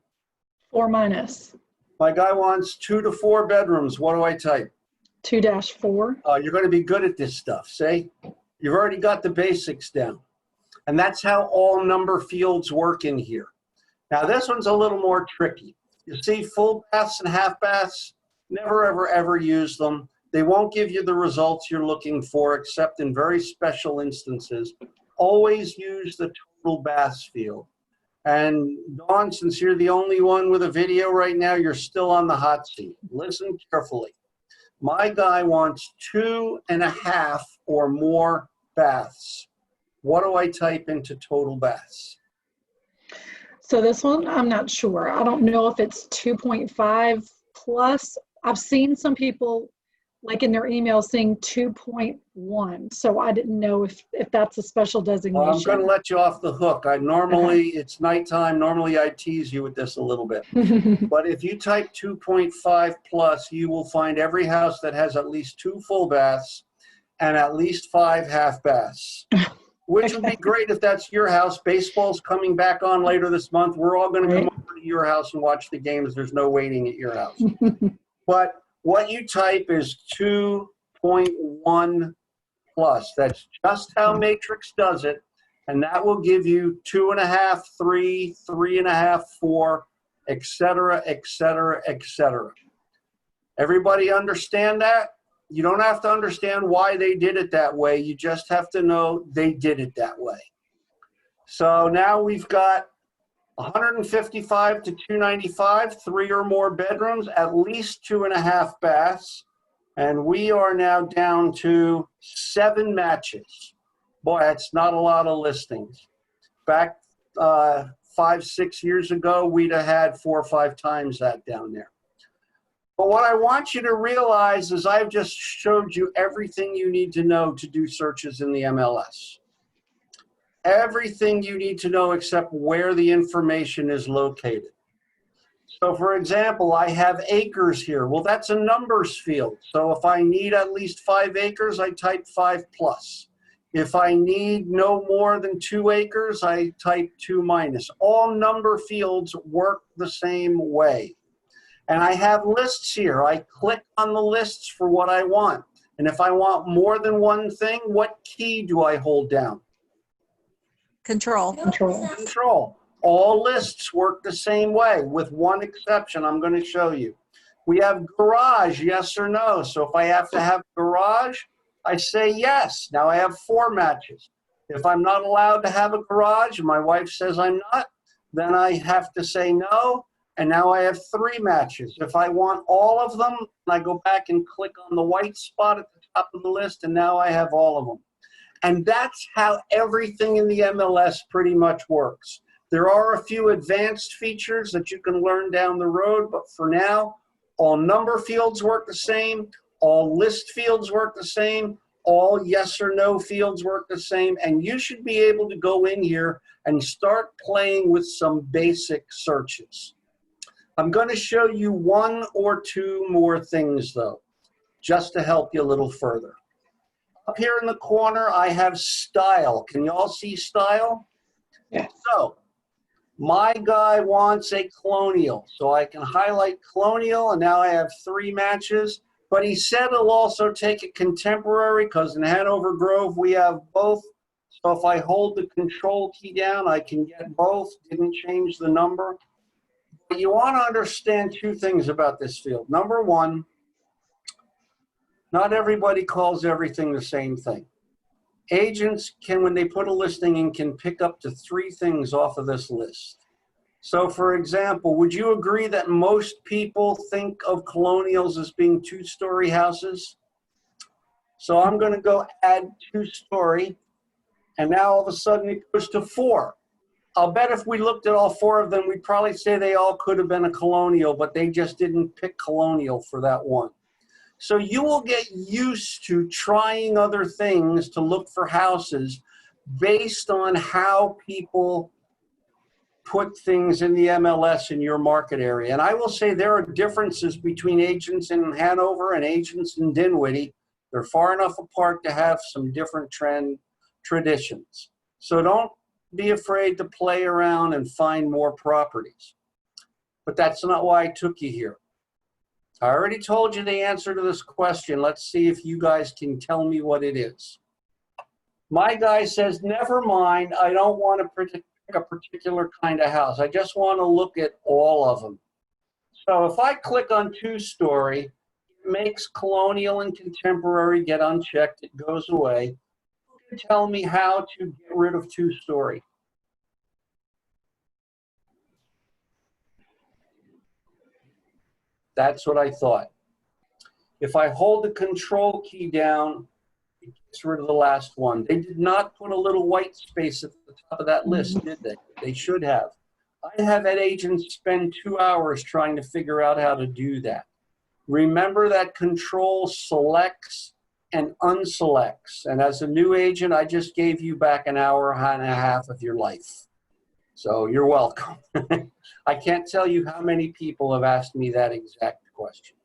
4-. My guy wants 2 to 4 bedrooms. What do I type? 2-4. You're going to be good at this stuff, see? You've already got the basics down. And that's how all number fields work in here. Now this one's a little more tricky. You see full baths and half baths, never ever ever use them. They won't give you the results you're looking for except in very special instances. Always use the total baths field. And Dawn, since you're the only one with a video right now, you're still on the hot seat. Listen carefully. My guy wants 2.5 or more baths. What do I type into total baths? So this one, I'm not sure. I don't know if it's 2.5 plus. I've seen some people like in their email saying 2.1. So I didn't know if that's a special designation. Well, I'm going to let you off the hook. It's nighttime. Normally I tease you with this a little bit. But if you type 2.5 plus, you will find every house that has at least 2 full baths and at least 5 half baths. Which would be great if that's your house. Baseball's coming back on later this month. We're all going to come over to your house and watch the games. There's no waiting at your house. But what you type is 2.1 plus. That's just how Matrix does it. And that will give you 2.5, 3, 3.5, 4, etc., etc., etc. Everybody understand that? You don't have to understand why they did it that way. You just have to know they did it that way. So now we've got 155 to 295, 3 or more bedrooms, at least 2.5 baths. And we are now down to 7 matches. Boy, that's not a lot of listings. Back 5-6 years ago, we'd have had 4 or 5 times that down there. But what I want you to realize is I've just showed you everything you need to know to do searches in the MLS. Everything you need to know except where the information is located. So for example, I have acres here. Well, that's a numbers field. So if I need at least 5 acres, I type 5 plus. If I need no more than 2 acres, I type 2 minus. All number fields work the same way. And I have lists here. I click on the lists for what I want. And if I want more than one thing, what key do I hold down? Control. Control. All lists work the same way, with one exception I'm going to show you. We have garage, yes or no. So if I have to have garage, I say yes. Now I have 4 matches. If I'm not allowed to have a garage, my wife says I'm not, then I have to say no. And now I have 3 matches. If I want all of them, I go back and click on the white spot at the top of the list, and now I have all of them. And that's how everything in the MLS pretty much works. There are a few advanced features that you can learn down the road, but for now, all number fields work the same, all list fields work the same, all yes or no fields work the same, and you should be able to go in here and start playing with some basic searches. I'm going to show you 1 or 2 more things, though, just to help you a little further. Up here in the corner, I have style. Can you all see style? Yes. So, my guy wants a colonial. So I can highlight colonial, and now I have 3 matches. But he said he'll also take a contemporary, because in Hanover Grove, we have both. So if I hold the control key down, I can get both. Didn't change the number. But you want to understand 2 things about this field. Number 1, not everybody calls everything the same thing. Agents can, when they put a listing in, can pick up to 3 things off of this list. So for example, would you agree that most people think of colonials as being 2-story houses? So I'm going to go add 2-story, and now all of a sudden it goes to 4. I'll bet if we looked at all 4 of them, we'd probably say they all could have been a colonial, but they just didn't pick colonial for that one. So you will get used to trying other things to look for houses based on how people put things in the MLS in your market area. And I will say there are differences between agents in Hanover and agents in Dinwiddie. They're far enough apart to have some different traditions. So don't be afraid to play around and find more properties. But that's not why I took you here. I already told you the answer to this question. Let's see if you guys can tell me what it is. My guy says, never mind, I don't want to pick a particular kind of house. I just want to look at all of them. So if I click on two-story, it makes colonial and contemporary get unchecked. It goes away. Tell me how to get rid of two-story. That's what I thought. If I hold the control key down, it gets rid of the last one. They did not put a little white space at the top of that list, did they? They should have. I have had agents spend 2 hours trying to figure out how to do that. Remember that control selects and unselects. And as a new agent, I just gave you back an hour and a half of your life. So you're welcome. I can't tell you how many people have asked me that exact question.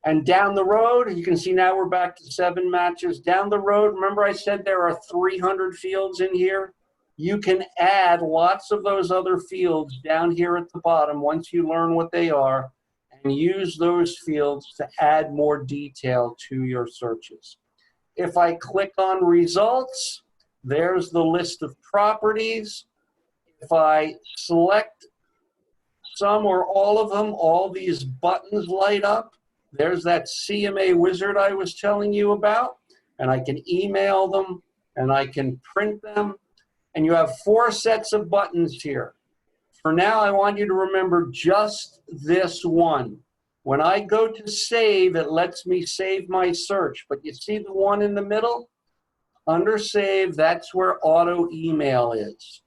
And down the road, you can see now we're back to 7 matches. Down the road, remember I said there are 300 fields in here? You can add lots of those other fields down here at the bottom once you learn what they are, and use those fields to add more detail to your searches. If I click on results, there's the list of properties. If I select some or all of them, all these buttons light up. There's that CMA wizard I was telling you about, and I can email them, and I can print them, and you have 4 sets of buttons here. For now, I want you to remember just this one. When I go to save, it lets me save my search, but you see the one in the middle? Under save, that's where auto email is.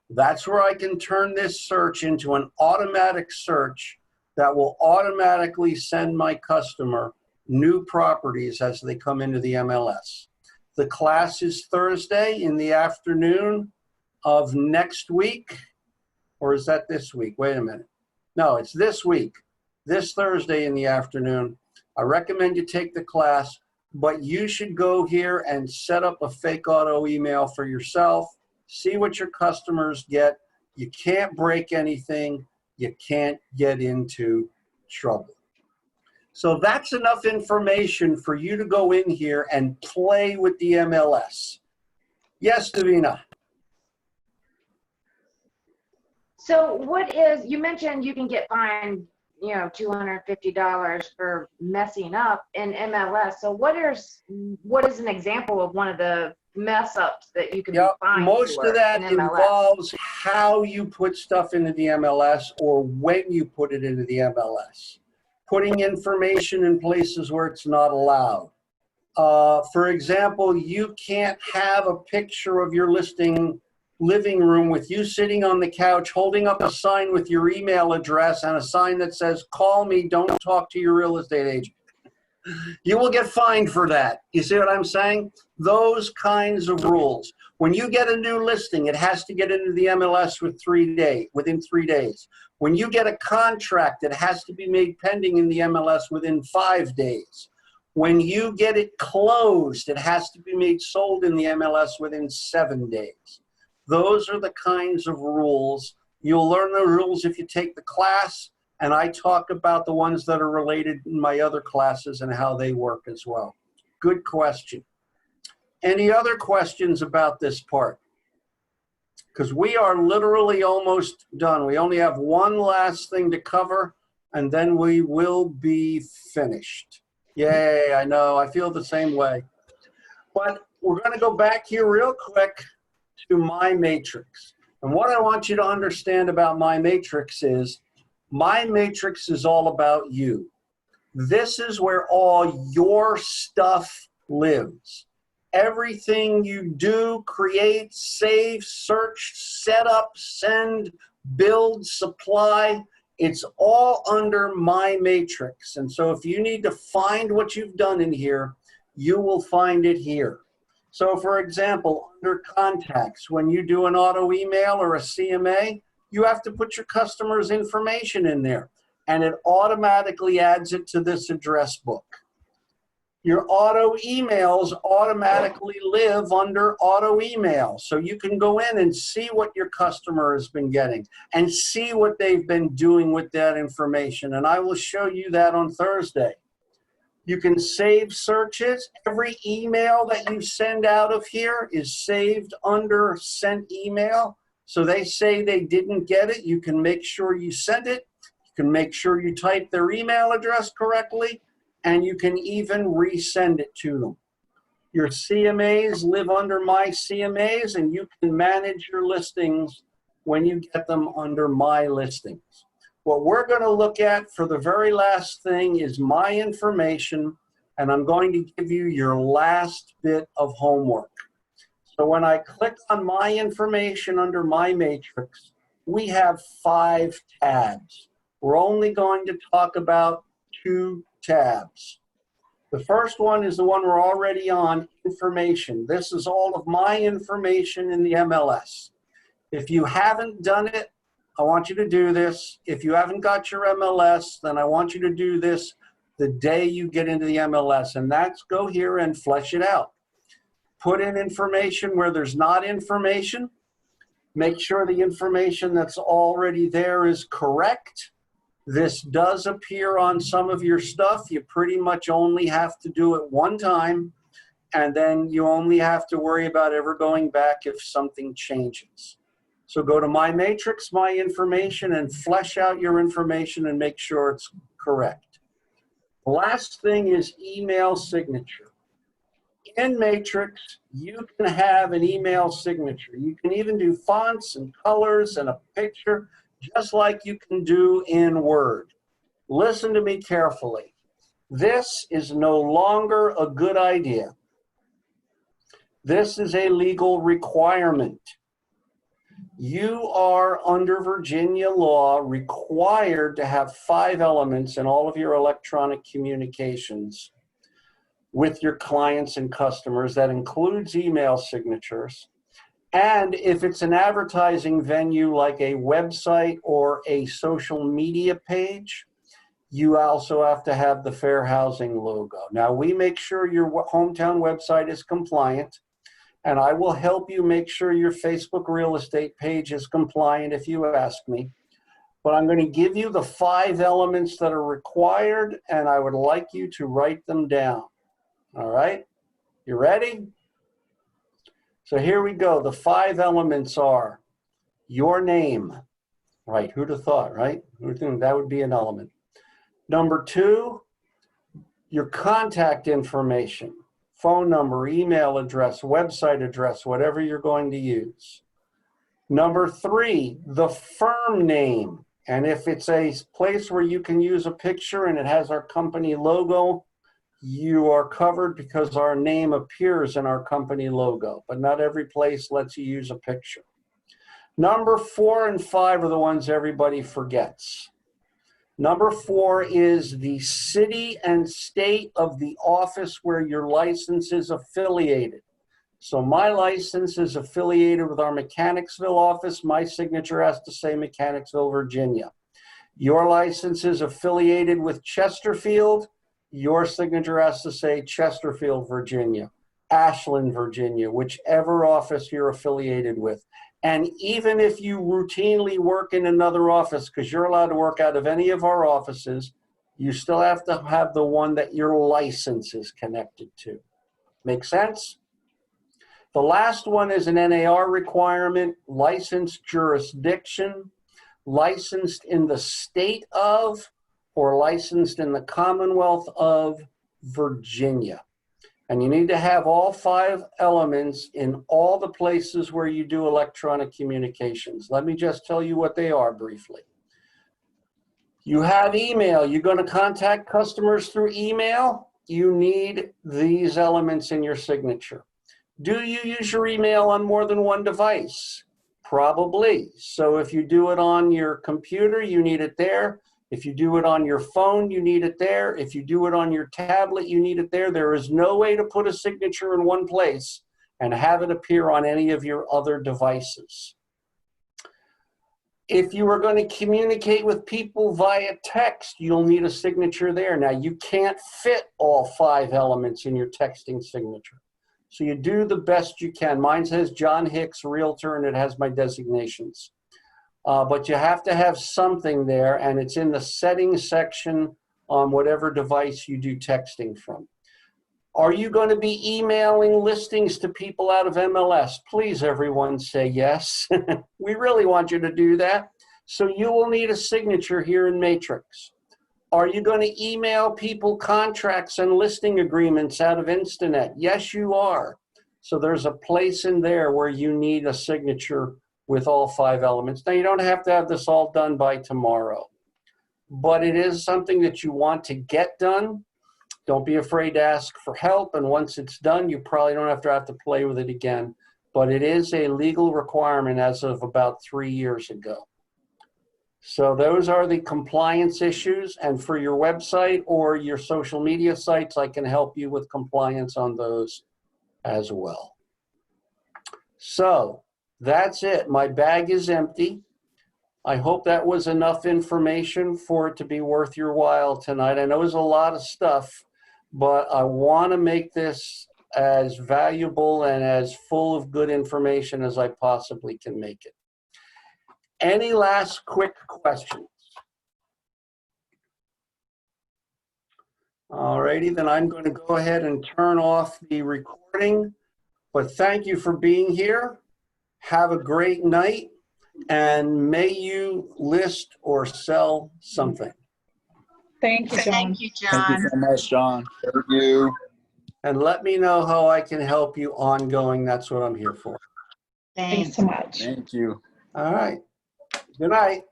That's where I can turn this search into an automatic search that will automatically send my customer new properties as they come into the MLS. The class is Thursday in the afternoon of next week, or is that this week? Wait a minute. No, it's this week, this Thursday in the afternoon. I recommend you take the class, but you should go here and set up a fake auto email for yourself. See what your customers get. You can't break anything. You can't get into trouble. So that's enough information for you to go in here and play with the MLS. Yes, Davina? So what is, you mentioned you can get fined, you know, $250 for messing up in MLS. So what is an example of one of the mess ups that you can be fined most for of that in MLS? involves how you put stuff into the MLS or when you put it into the MLS. Putting information in places where it's not allowed. For example, you can't have a picture of your listing living room with you sitting on the couch holding up a sign with your email address and a sign that says, call me, don't talk to your real estate agent. You will get fined for that. You see what I'm saying? Those kinds of rules. When you get a new listing, it has to get into the MLS within 3 days. When you get a contract, it has to be made pending in the MLS within 5 days. When you get it closed, it has to be made sold in the MLS within 7 days. Those are the kinds of rules. You'll learn the rules if you take the class, and I talk about the ones that are related in my other classes and how they work as well. Good question. Any other questions about this part? Because we are literally almost done. We only have one last thing to cover, and then we will be finished. Yay, I know, I feel the same way. But we're going to go back here real quick to My Matrix. And what I want you to understand about My Matrix is, My Matrix is all about you. This is where all your stuff lives. Everything you do, create, save, search, set up, send, build, supply, it's all under My Matrix. And so if you need to find what you've done in here, you will find it here. So for example, under contacts, when you do an auto email or a CMA, you have to put your customer's information in there, and it automatically adds it to this address book. Your auto emails automatically live under auto email. So you can go in and see what your customer has been getting and see what they've been doing with that information. And I will show you that on Thursday. You can save searches. Every email that you send out of here is saved under sent email. So they say they didn't get it. You can make sure you send it. You can make sure you type their email address correctly, and you can even resend it to them. Your CMAs live under My CMAs, and you can manage your listings when you get them under My Listings. What we're going to look at for the very last thing is My Information, and I'm going to give you your last bit of homework. So when I click on My Information under My Matrix, we have 5 tabs. We're only going to talk about 2 tabs. The first one is the one we're already on, Information. This is all of my information in the MLS. If you haven't done it, I want you to do this. If you haven't got your MLS, then I want you to do this the day you get into the MLS, and that's go here and flesh it out. Put in information where there's not information. Make sure the information that's already there is correct. This does appear on some of your stuff. You pretty much only have to do it one time, and then you only have to worry about ever going back if something changes. So go to My Matrix, My Information, and flesh out your information and make sure it's correct. The last thing is email signature. In Matrix, you can have an email signature. You can even do fonts and colors and a picture, just like you can do in Word. Listen to me carefully. This is no longer a good idea. This is a legal requirement. You are, under Virginia law, required to have 5 elements in all of your electronic communications with your clients and customers. That includes email signatures. And if it's an advertising venue like a website or a social media page, you also have to have the Fair Housing logo. Now, we make sure your hometown website is compliant, and I will help you make sure your Facebook real estate page is compliant if you ask me. But I'm going to give you the 5 elements that are required, and I would like you to write them down. All right? You ready? So here we go. The 5 elements are your name. Right, who'd have thought, right? Who'd think that would be an element. Number 2, your contact information. Phone number, email address, website address, whatever you're going to use. Number 3, the firm name. And if it's a place where you can use a picture and it has our company logo, you are covered because our name appears in our company logo. But not every place lets you use a picture. Number 4 and 5 are the ones everybody forgets. Number 4 is the city and state of the office where your license is affiliated. So my license is affiliated with our Mechanicsville office. My signature has to say Mechanicsville, Virginia. Your license is affiliated with Chesterfield. Your signature has to say Chesterfield, Virginia, Ashland, Virginia, whichever office you're affiliated with. And even if you routinely work in another office, because you're allowed to work out of any of our offices, you still have to have the one that your license is connected to. Make sense? The last one is an NAR requirement, licensed jurisdiction, licensed in the state of, or licensed in the Commonwealth of Virginia. And you need to have all 5 elements in all the places where you do electronic communications. Let me just tell you what they are briefly. You have email. You're going to contact customers through email. You need these elements in your signature. Do you use your email on more than one device? Probably. So if you do it on your computer, you need it there. If you do it on your phone, you need it there. If you do it on your tablet, you need it there. There is no way to put a signature in one place and have it appear on any of your other devices. If you are going to communicate with people via text, you'll need a signature there. Now, you can't fit all 5 elements in your texting signature. So you do the best you can. Mine says John Hicks, Realtor, and it has my designations. But you have to have something there, and it's in the settings section on whatever device you do texting from. Are you going to be emailing listings to people out of MLS? Please, everyone, say yes. We really want you to do that. So you will need a signature here in Matrix. Are you going to email people contracts and listing agreements out of Instanet? Yes, you are. So there's a place in there where you need a signature with all 5 elements. Now, you don't have to have this all done by tomorrow, but it is something that you want to get done. Don't be afraid to ask for help, and once it's done, you probably don't have to play with it again. But it is a legal requirement as of about 3 years ago. So those are the compliance issues, and for your website or your social media sites, I can help you with compliance on those as well. So that's it. My bag is empty. I hope that was enough information for it to be worth your while tonight. I know there's a lot of stuff, but I want to make this as valuable and as full of good information as I possibly can make it. Any last quick questions? All righty, then I'm going to go ahead and turn off the recording. But thank you for being here. Have a great night, and may you list or sell something. Thank you, John. Thank you, Thank you John. so much, John. Thank you. And let me know how I can help you ongoing. That's what I'm here for. Thanks Thanks. so much. Thank you. All right. Good night.